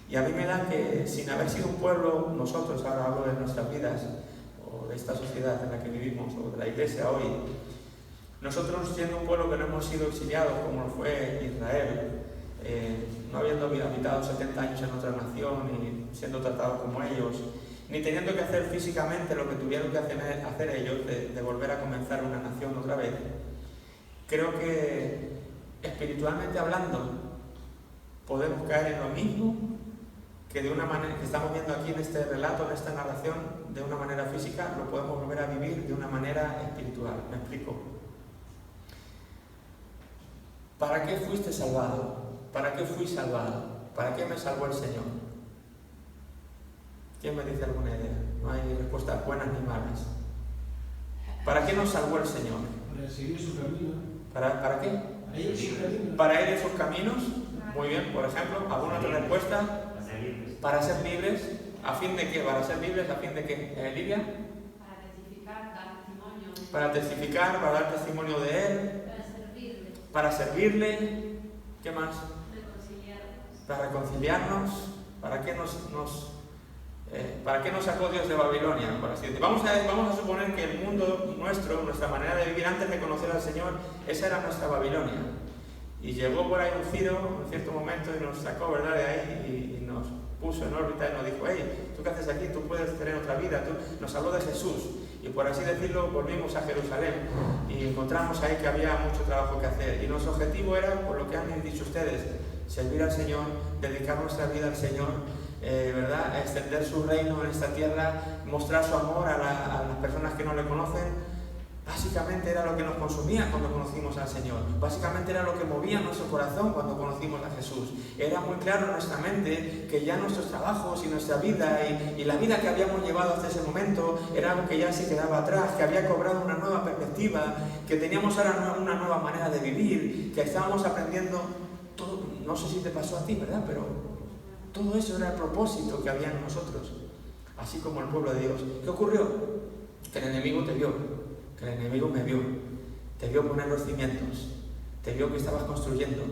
Y a mí me da que sin haber sido un pueblo, nosotros, ahora hablo de nuestras vidas, o de esta sociedad en la que vivimos, o de la iglesia hoy, nosotros siendo un pueblo que no hemos sido exiliados como lo fue Israel, no habiendo habitado 70 años en otra nación y siendo tratados como ellos, ni teniendo que hacer físicamente lo que tuvieron que hacer ellos, de volver a comenzar una nación otra vez, creo que espiritualmente hablando podemos caer en lo mismo que de una manera que estamos viendo aquí en este relato, en esta narración, de una manera física, lo podemos volver a vivir de una manera espiritual. ¿Me explico? ¿Para qué fuiste salvado? ¿Para qué fui salvado? ¿Para qué me salvó el Señor? ¿Quién me dice alguna idea? No hay respuestas buenas ni malas. ¿Para qué nos salvó el Señor? Para seguir su camino. ¿Para qué? Para ir su camino. Para ir en sus caminos. Muy bien, por ejemplo, ¿alguna otra respuesta? Para ser libres. ¿A fin de qué? ¿Para ser libres? ¿A fin de qué? ¿Lidia? Para testificar, dar testimonio. Para testificar, para dar testimonio de Él. Para servirle. Para servirle. ¿Qué más? Reconciliarnos. Para reconciliarnos. ¿Para qué ¿para qué nos sacó Dios de Babilonia? Vamos a suponer que el mundo nuestro, nuestra manera de vivir antes de conocer al Señor, esa era nuestra Babilonia. Y llegó por ahí un Ciro en cierto momento y nos sacó, ¿verdad?, de ahí y nos puso en órbita y nos dijo: hey, ¿tú qué haces aquí? Tú puedes tener otra vida. Nos habló de Jesús y, por así decirlo, volvimos a Jerusalén y encontramos ahí que había mucho trabajo que hacer. Y nuestro objetivo era, por lo que han dicho ustedes, servir al Señor, dedicar nuestra vida al Señor, ¿verdad?, a extender su reino en esta tierra, mostrar su amor a las personas que no le conocen. Básicamente era lo que nos consumía cuando conocimos al Señor. Básicamente era lo que movía nuestro corazón cuando conocimos a Jesús. Era muy claro en nuestra mente que ya nuestros trabajos y nuestra vida y la vida que habíamos llevado hasta ese momento era algo que ya se quedaba atrás, que había cobrado una nueva perspectiva, que teníamos ahora una nueva manera de vivir, que estábamos aprendiendo todo. No sé si te pasó a ti, ¿verdad? Pero todo eso era el propósito que había en nosotros, así como el pueblo de Dios. ¿Qué ocurrió? Que el enemigo te vio. Que el enemigo me vio, te vio poner los cimientos, te vio que estabas construyendo,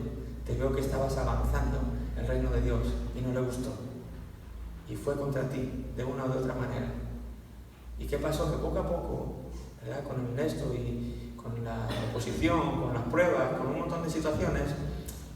te vio que estabas avanzando el reino de Dios y no le gustó. Y fue contra ti de una o de otra manera. ¿Y qué pasó? Que poco a poco, ¿verdad?, con esto y con la oposición, con las pruebas, con un montón de situaciones,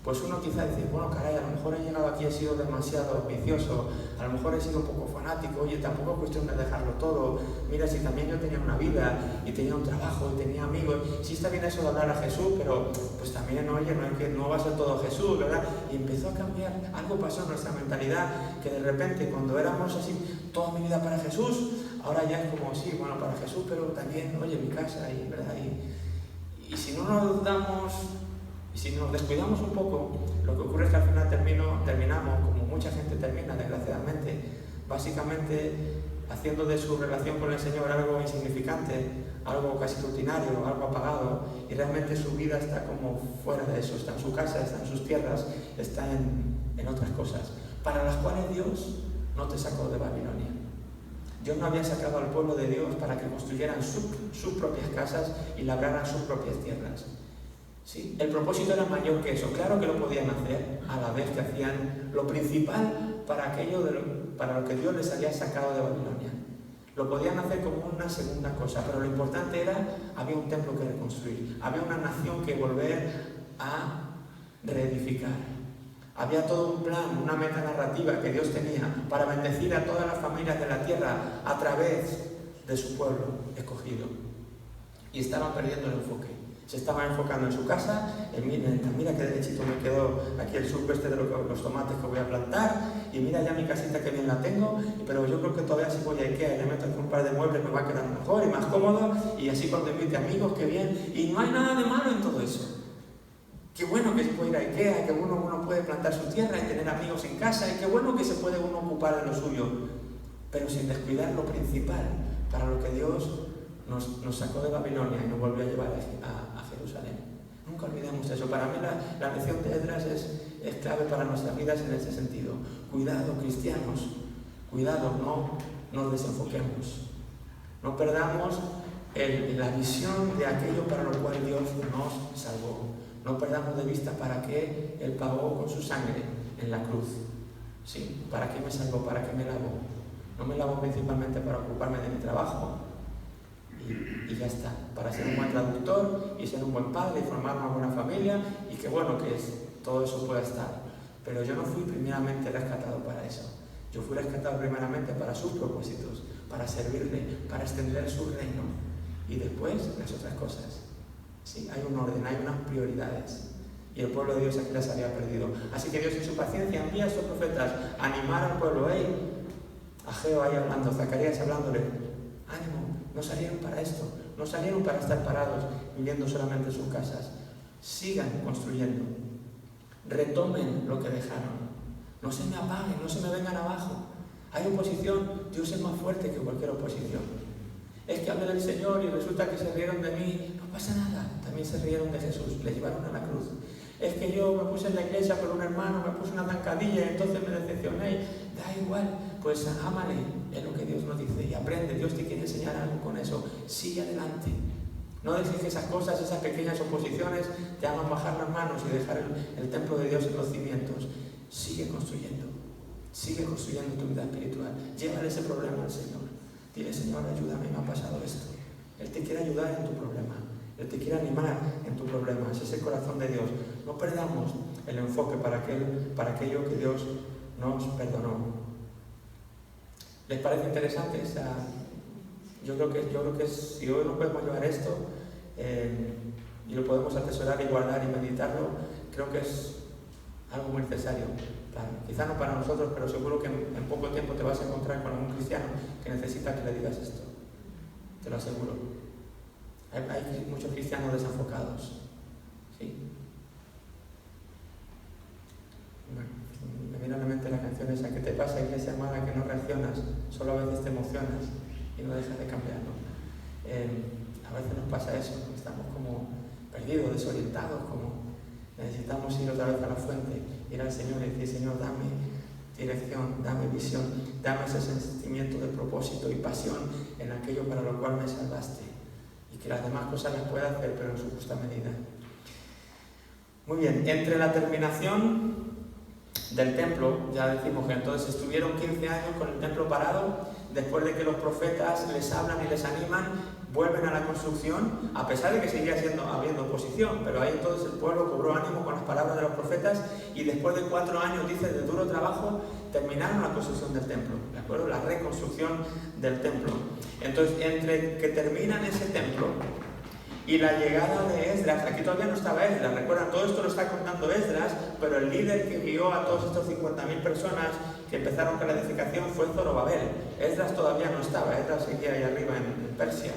pues uno quizá dice: bueno, caray, a lo mejor he llegado aquí, he sido demasiado ambicioso, a lo mejor he sido un poco fanático, oye, tampoco es cuestión de dejarlo todo, mira, si también yo tenía una vida, y tenía un trabajo, y tenía amigos, sí está bien eso de hablar a Jesús, pero pues también, oye, no va a ser todo Jesús, ¿verdad? Y empezó a cambiar, algo pasó en nuestra mentalidad, que de repente, cuando éramos así, toda mi vida para Jesús, ahora ya es como, sí, bueno, para Jesús, pero también, oye, mi casa, ¿verdad? Y si no nos damos... Y si nos descuidamos un poco, lo que ocurre es que al final terminamos, como mucha gente termina, desgraciadamente, básicamente haciendo de su relación con el Señor algo insignificante, algo casi rutinario, algo apagado, y realmente su vida está como fuera de eso, está en su casa, está en sus tierras, está en otras cosas, para las cuales Dios no te sacó de Babilonia. Dios no había sacado al pueblo de Dios para que construyeran sus propias casas y labraran sus propias tierras. ¿Sí? El propósito era mayor que eso. Claro que lo podían hacer a la vez que hacían lo principal para lo que Dios les había sacado de Babilonia. Lo podían hacer como una segunda cosa, pero lo importante era, había un templo que reconstruir, había una nación que volver a reedificar. Había todo un plan, una meta narrativa que Dios tenía para bendecir a todas las familias de la tierra a través de su pueblo escogido. Y estaban perdiendo el enfoque. Se estaban enfocando en su casa, mira qué derechito me quedó aquí el surco de los tomates que voy a plantar, y mira ya mi casita que bien la tengo, pero yo creo que todavía si voy a Ikea y le meto aquí un par de muebles me va a quedar mejor y más cómodo, y así cuando invite amigos, qué bien, y no hay nada de malo en todo eso. Qué bueno que se puede ir a Ikea, qué bueno que uno puede plantar su tierra y tener amigos en casa, y qué bueno que se puede uno ocupar de lo suyo, pero sin descuidar lo principal, para lo que Dios nos sacó de Babilonia y nos volvió a llevar a Jerusalén. Nunca olvidemos eso. Para mí la lección de Esdras es clave para nuestras vidas en ese sentido. Cuidado, cristianos, cuidado, no nos desenfoquemos. No perdamos la visión de aquello para lo cual Dios nos salvó. No perdamos de vista para qué Él pagó con su sangre en la cruz. ¿Sí? ¿Para qué me salvó? ¿Para qué me lavó? No me lavó principalmente para ocuparme de mi trabajo y ya está, para ser un buen traductor y ser un buen padre y formar una buena familia, y qué bueno que todo eso pueda estar. Pero yo no fui primeramente rescatado para eso. Yo fui rescatado primeramente para sus propósitos, para servirle, para extender su reino, y después las otras cosas. Sí, hay un orden, hay unas prioridades, y el pueblo de Dios aquí las había perdido. Así que Dios en su paciencia envía a estos profetas a animar al pueblo. Ageo ahí hablando, Zacarías hablándole, ánimo, no salieron para esto, no salieron para estar parados viviendo solamente en sus casas. Sigan construyendo, retomen lo que dejaron, no se me apaguen, no se me vengan abajo. Hay oposición, Dios es más fuerte que cualquier oposición. Es que hablé del Señor y resulta que se rieron de mí, no pasa nada, también se rieron de Jesús, le llevaron a la cruz. Es que yo me puse en la iglesia con un hermano, me puse una zancadilla y entonces me decepcioné. Da igual, pues ámale, es lo que Dios nos dice, y aprende. Dios te quiere enseñar algo con eso. Sigue adelante. No dejes que esas cosas, esas pequeñas oposiciones te hagan bajar las manos y dejar el templo de Dios en los cimientos. Sigue construyendo tu vida espiritual. Llévale ese problema al Señor. Dile, Señor, ayúdame, me ha pasado esto. Él te quiere ayudar en tu problema. Él te quiere animar en tu problema. Ese es el corazón de Dios. No perdamos el enfoque para aquello que Dios nos perdonó. ¿Les parece interesante esa? Yo creo que si hoy nos podemos llevar esto y lo podemos atesorar y guardar y meditarlo, creo que es algo muy necesario. Claro, quizá no para nosotros, pero seguro que en poco tiempo te vas a encontrar con algún cristiano que necesita que le digas esto. Te lo aseguro. Hay muchos cristianos desenfocados. ¿Sí? Bueno, me viene a la mente la canción esa: ¿qué te pasa, iglesia amada, que no reaccionas? Solo a veces te emocionas y no dejas de cambiarlo. A veces nos pasa eso, estamos como perdidos, desorientados, como necesitamos ir otra vez a la fuente, ir al Señor y decir, Señor, dame dirección, dame visión, dame ese sentimiento de propósito y pasión en aquello para lo cual me salvaste, y que las demás cosas las pueda hacer, pero en su justa medida. Muy bien, entre la terminación del templo, ya decimos que entonces estuvieron 15 años con el templo parado, después de que los profetas les hablan y les animan, vuelven a la construcción, a pesar de que seguía habiendo oposición, pero ahí entonces el pueblo cobró ánimo con las palabras de los profetas, y después de 4 años, dice, de duro trabajo, terminaron la construcción del templo, ¿de acuerdo? La reconstrucción del templo. Entonces, entre que terminan ese templo y la llegada de Esdras, aquí todavía no estaba Esdras, recuerdan, todo esto lo está contando Esdras, pero el líder que guió a todos estos 50.000 personas que empezaron con la edificación fue Zorobabel. Esdras todavía no estaba, Esdras seguía ahí arriba en Persia.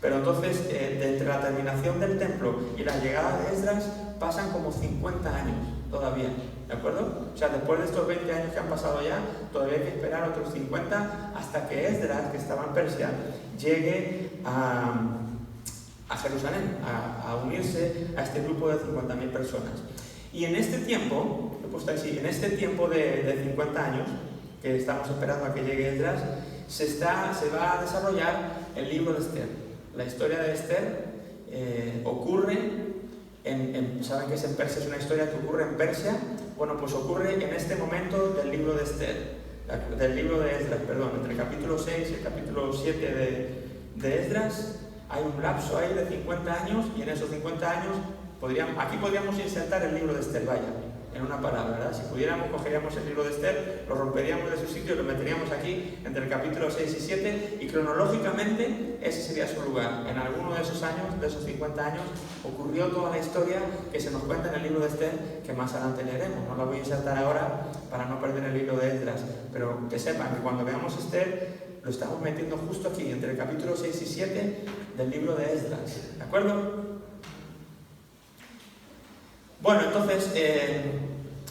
Pero entonces, entre la terminación del templo y la llegada de Esdras, pasan como 50 años todavía, ¿de acuerdo? O sea, después de estos 20 años que han pasado ya, todavía hay que esperar otros 50 hasta que Esdras, que estaba en Persia, llegue a Jerusalén, a unirse a este grupo de 50.000 personas. Y en este tiempo, he puesto así, en este tiempo de 50 años, que estamos esperando a que llegue Esdras, se va a desarrollar el libro de Esther. La historia de Esther ocurre ¿saben qué es en Persia? Es una historia que ocurre en Persia. Bueno, pues ocurre en este momento del libro de Esther, del libro de Esdras, perdón, entre el capítulo 6 y el capítulo 7 de Esdras. Hay un lapso ahí de 50 años, y en esos 50 años aquí podríamos insertar el libro de Esther, vaya. en una palabra, ¿verdad? Si pudiéramos, cogeríamos el libro de Esther, lo romperíamos de su sitio y lo meteríamos aquí entre el capítulo 6 y 7 y cronológicamente ese sería su lugar. En alguno de esos años, de esos 50 años, ocurrió toda la historia que se nos cuenta en el libro de Esther, que más adelante leeremos. No la voy a insertar ahora para no perder el libro de Esdras, pero que sepan que cuando veamos Esther lo estamos metiendo justo aquí, entre el capítulo 6 y 7 del libro de Esdras, ¿de acuerdo? Bueno, entonces,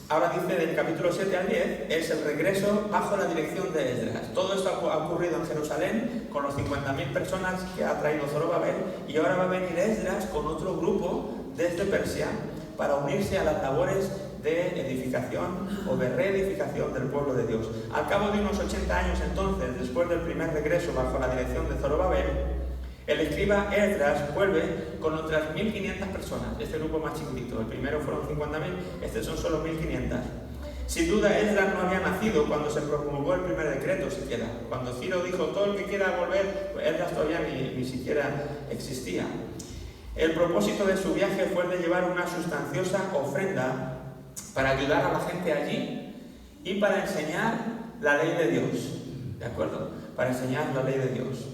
ahora dice del capítulo 7 al 10, es el regreso bajo la dirección de Esdras. Todo esto ha ocurrido en Jerusalén con los 50.000 personas que ha traído Zorobabel, y ahora va a venir Esdras con otro grupo desde Persia para unirse a las labores de edificación o de reedificación del pueblo de Dios. Al cabo de unos 80 años entonces, después del primer regreso bajo la dirección de Zorobabel, el escriba Esdras vuelve con otras 1.500 personas, este grupo más chiquitito. El primero fueron 50.000, este son solo 1.500. Sin duda Esdras no había nacido cuando se promulgó el primer decreto siquiera. Cuando Ciro dijo todo el que quiera volver, pues Esdras todavía ni siquiera existía. El propósito de su viaje fue el de llevar una sustanciosa ofrenda para ayudar a la gente allí y para enseñar la ley de Dios, ¿de acuerdo? Para enseñar la ley de Dios.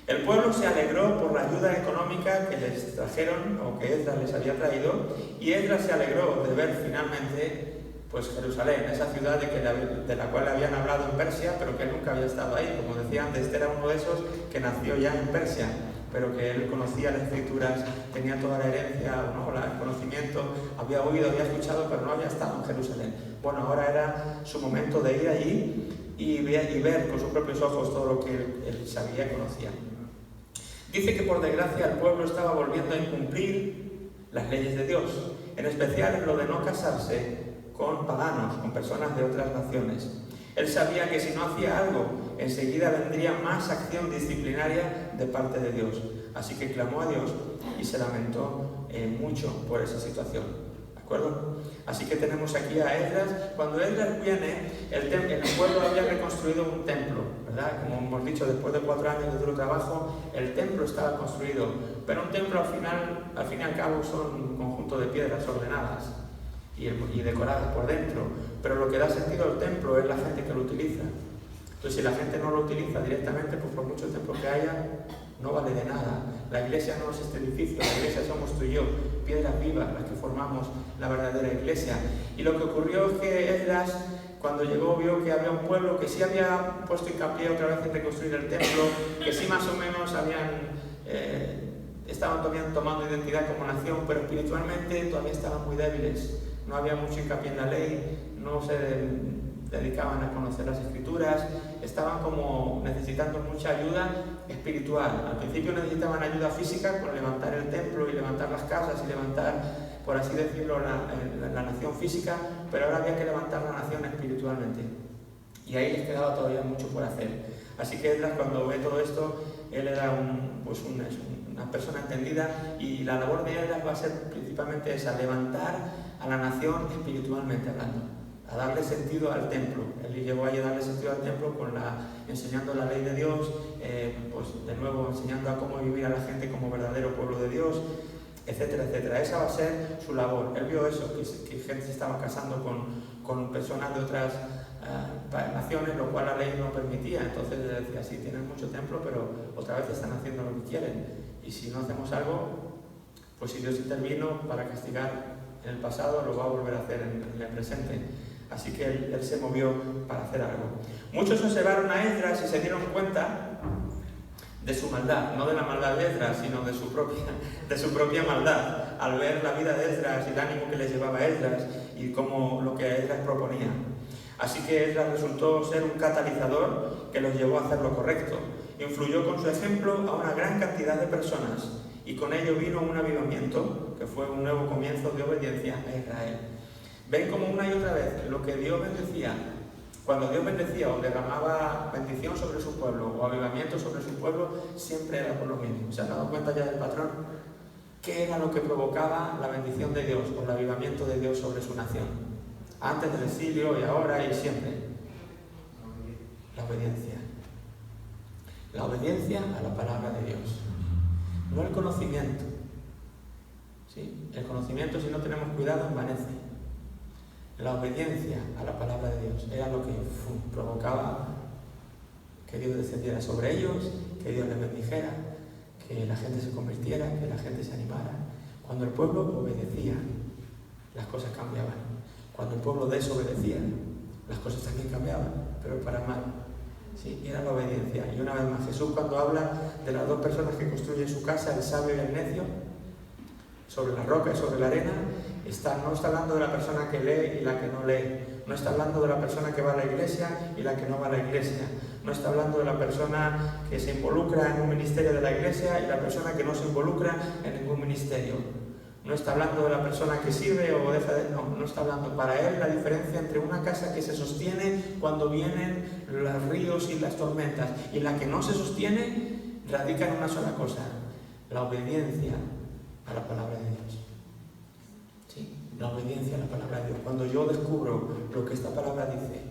El pueblo se alegró por la ayuda económica que les trajeron o que Esdras les había traído, y Esdras se alegró de ver finalmente pues Jerusalén, esa ciudad de la cual le habían hablado en Persia, pero que él nunca había estado ahí. Como decía antes, este era uno de esos que nació ya en Persia, pero que él conocía las escrituras, tenía toda la herencia, ¿no? El conocimiento, había oído, había escuchado, pero no había estado en Jerusalén. Bueno, ahora era su momento de ir allí y ver con sus propios ojos todo lo que él sabía y conocía. Dice que por desgracia el pueblo estaba volviendo a incumplir las leyes de Dios, en especial en lo de no casarse con paganos, con personas de otras naciones. Él sabía que si no hacía algo, enseguida vendría más acción disciplinaria de parte de Dios. Así que clamó a Dios y se lamentó mucho por esa situación. ¿De acuerdo? Así que tenemos aquí a Esdras. Cuando Esdras viene, el pueblo había reconstruido un templo, ¿verdad? Como hemos dicho, después de 4 años de duro trabajo, el templo estaba construido. Pero un templo al fin y al cabo son un conjunto de piedras ordenadas y decoradas por dentro, pero lo que da sentido al templo es la gente que lo utiliza. Entonces, si la gente no lo utiliza directamente, pues por mucho templo que haya, no vale de nada. La iglesia no es este edificio, la iglesia somos tú y yo, piedras vivas las que formamos la verdadera iglesia. Y lo que ocurrió es que Esdras, cuando llegó, vio que había un pueblo que sí había puesto hincapié otra vez en reconstruir el templo, que sí más o menos estaban todavía tomando identidad como nación, pero espiritualmente todavía estaban muy débiles. No había mucho hincapié en la ley, no se dedicaban a conocer las escrituras, estaban como necesitando mucha ayuda espiritual. Al principio necesitaban ayuda física con levantar el templo y levantar las casas y levantar, por así decirlo, la nación física, pero ahora había que levantar la nación espiritualmente. Y ahí les quedaba todavía mucho por hacer. Así que Esdras, cuando ve todo esto, él era una persona entendida, y la labor de Esdras va a ser principalmente esa: levantar a la nación espiritualmente hablando, a darle sentido al templo. Él llegó ahí a darle sentido al templo enseñando la ley de Dios, pues de nuevo enseñando a cómo vivir a la gente como verdadero pueblo de Dios, etcétera, etcétera. Esa va a ser su labor. Él vio eso, que gente se estaba casando con personas de otras naciones, lo cual la ley no permitía. Entonces le decía: sí, tienen mucho templo, pero otra vez están haciendo lo que quieren, y si no hacemos algo, pues si Dios intervino para castigar en el pasado, lo va a volver a hacer en el presente. Así que él se movió para hacer algo. Muchos observaron a Esdras y se dieron cuenta de su maldad, no de la maldad de Esdras, sino de su propia maldad, al ver la vida de Esdras y el ánimo que les llevaba a Esdras y cómo lo que Esdras proponía. Así que Esdras resultó ser un catalizador que los llevó a hacer lo correcto. Influyó con su ejemplo a una gran cantidad de personas, y con ello vino un avivamiento que fue un nuevo comienzo de obediencia a Israel. Ven como una y otra vez lo que Dios bendecía. Cuando Dios bendecía o derramaba bendición sobre su pueblo o avivamiento sobre su pueblo, siempre era por lo mismo. ¿Se han dado cuenta ya del patrón? ¿Qué era lo que provocaba la bendición de Dios o el avivamiento de Dios sobre su nación? Antes del exilio y ahora y siempre. La obediencia. La obediencia a la palabra de Dios. No el conocimiento. ¿Sí? El conocimiento, si no tenemos cuidado, envanece. La obediencia a la palabra de Dios era lo que provocaba que Dios descendiera sobre ellos, que Dios les bendijera, que la gente se convirtiera, que la gente se animara. Cuando el pueblo obedecía, las cosas cambiaban. Cuando el pueblo desobedecía, las cosas también cambiaban, pero para mal. Sí, era la obediencia. Y una vez más, Jesús, cuando habla de las dos personas que construyen su casa, el sabio y el necio, sobre la roca y sobre la arena, no está hablando de la persona que lee y la que no lee. No está hablando de la persona que va a la iglesia y la que no va a la iglesia. No está hablando de la persona que se involucra en un ministerio de la iglesia y la persona que no se involucra en ningún ministerio. No está hablando de la persona que sirve o deja de... No está hablando. Para él la diferencia entre una casa que se sostiene cuando vienen los ríos y las tormentas y la que no se sostiene radica en una sola cosa: la obediencia a la palabra de Dios. ¿Sí? La obediencia a la palabra de Dios. Cuando yo descubro lo que esta palabra dice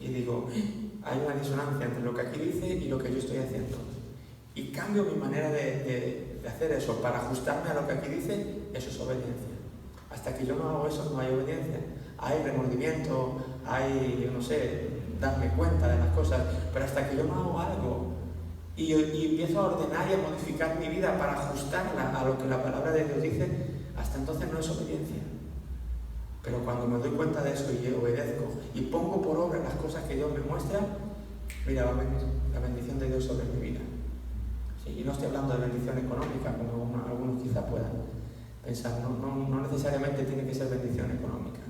y digo, hay una disonancia entre lo que aquí dice y lo que yo estoy haciendo, y cambio mi manera de hacer eso para ajustarme a lo que aquí dice, eso es obediencia. Hasta que yo no hago eso, no hay obediencia. Hay remordimiento, hay, yo no sé, darme cuenta de las cosas, pero hasta que yo no hago algo y empiezo a ordenar y a modificar mi vida para ajustarla a lo que la palabra de Dios dice, hasta entonces no es obediencia. Pero cuando me doy cuenta de eso y obedezco y pongo por obra las cosas que Dios me muestra, mira, va a venir la bendición de Dios sobre mi vida. ¿Sí? Y no estoy hablando de bendición económica, como algunos quizá puedan pensar. No necesariamente tiene que ser bendición económica,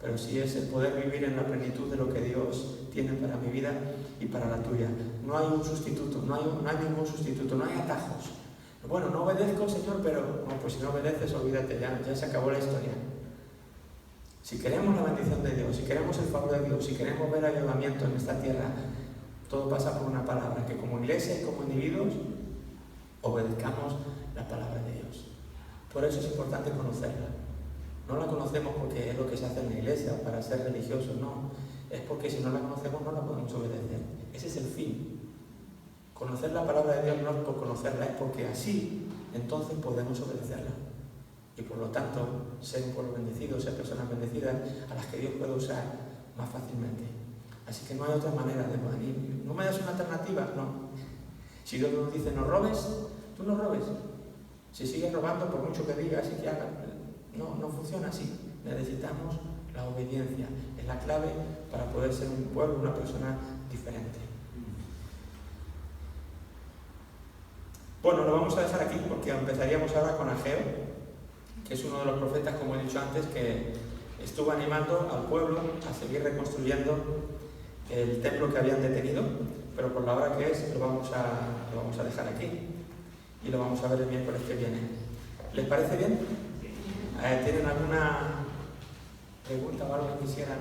pero sí es el poder vivir en la plenitud de lo que Dios tiene para mi vida y para la tuya. No hay un sustituto, no hay ningún sustituto, no hay atajos. Bueno, no obedezco, Señor, pero no, pues si no obedeces, olvídate, ya se acabó la historia. Si queremos la bendición de Dios, si queremos el favor de Dios, si queremos ver ayudamiento en esta tierra, todo pasa por una palabra, que como iglesia y como individuos obedezcamos la palabra de Dios. Por eso es importante conocerla. No la conocemos porque es lo que se hace en la iglesia para ser religiosos, no. Es porque si no la conocemos no la podemos obedecer. Ese es el fin. Conocer la palabra de Dios no es por conocerla, es porque así entonces podemos obedecerla. Y por lo tanto, ser un pueblo bendecido, ser personas bendecidas a las que Dios puede usar más fácilmente. Así que no hay otra manera de venir. ¿No me das una alternativa? No. Si Dios nos dice no robes, tú no robes. Si sigues robando, por mucho que digas y que hagas, no funciona así. Necesitamos la obediencia. Es la clave para poder ser un pueblo, una persona diferente. Bueno, lo vamos a dejar aquí porque empezaríamos ahora con Ageo, que es uno de los profetas, como he dicho antes, que estuvo animando al pueblo a seguir reconstruyendo el templo que habían detenido, pero por la hora que es lo vamos a dejar aquí y lo vamos a ver el miércoles que viene. ¿Les parece bien? ¿Tienen alguna pregunta o algo que quisieran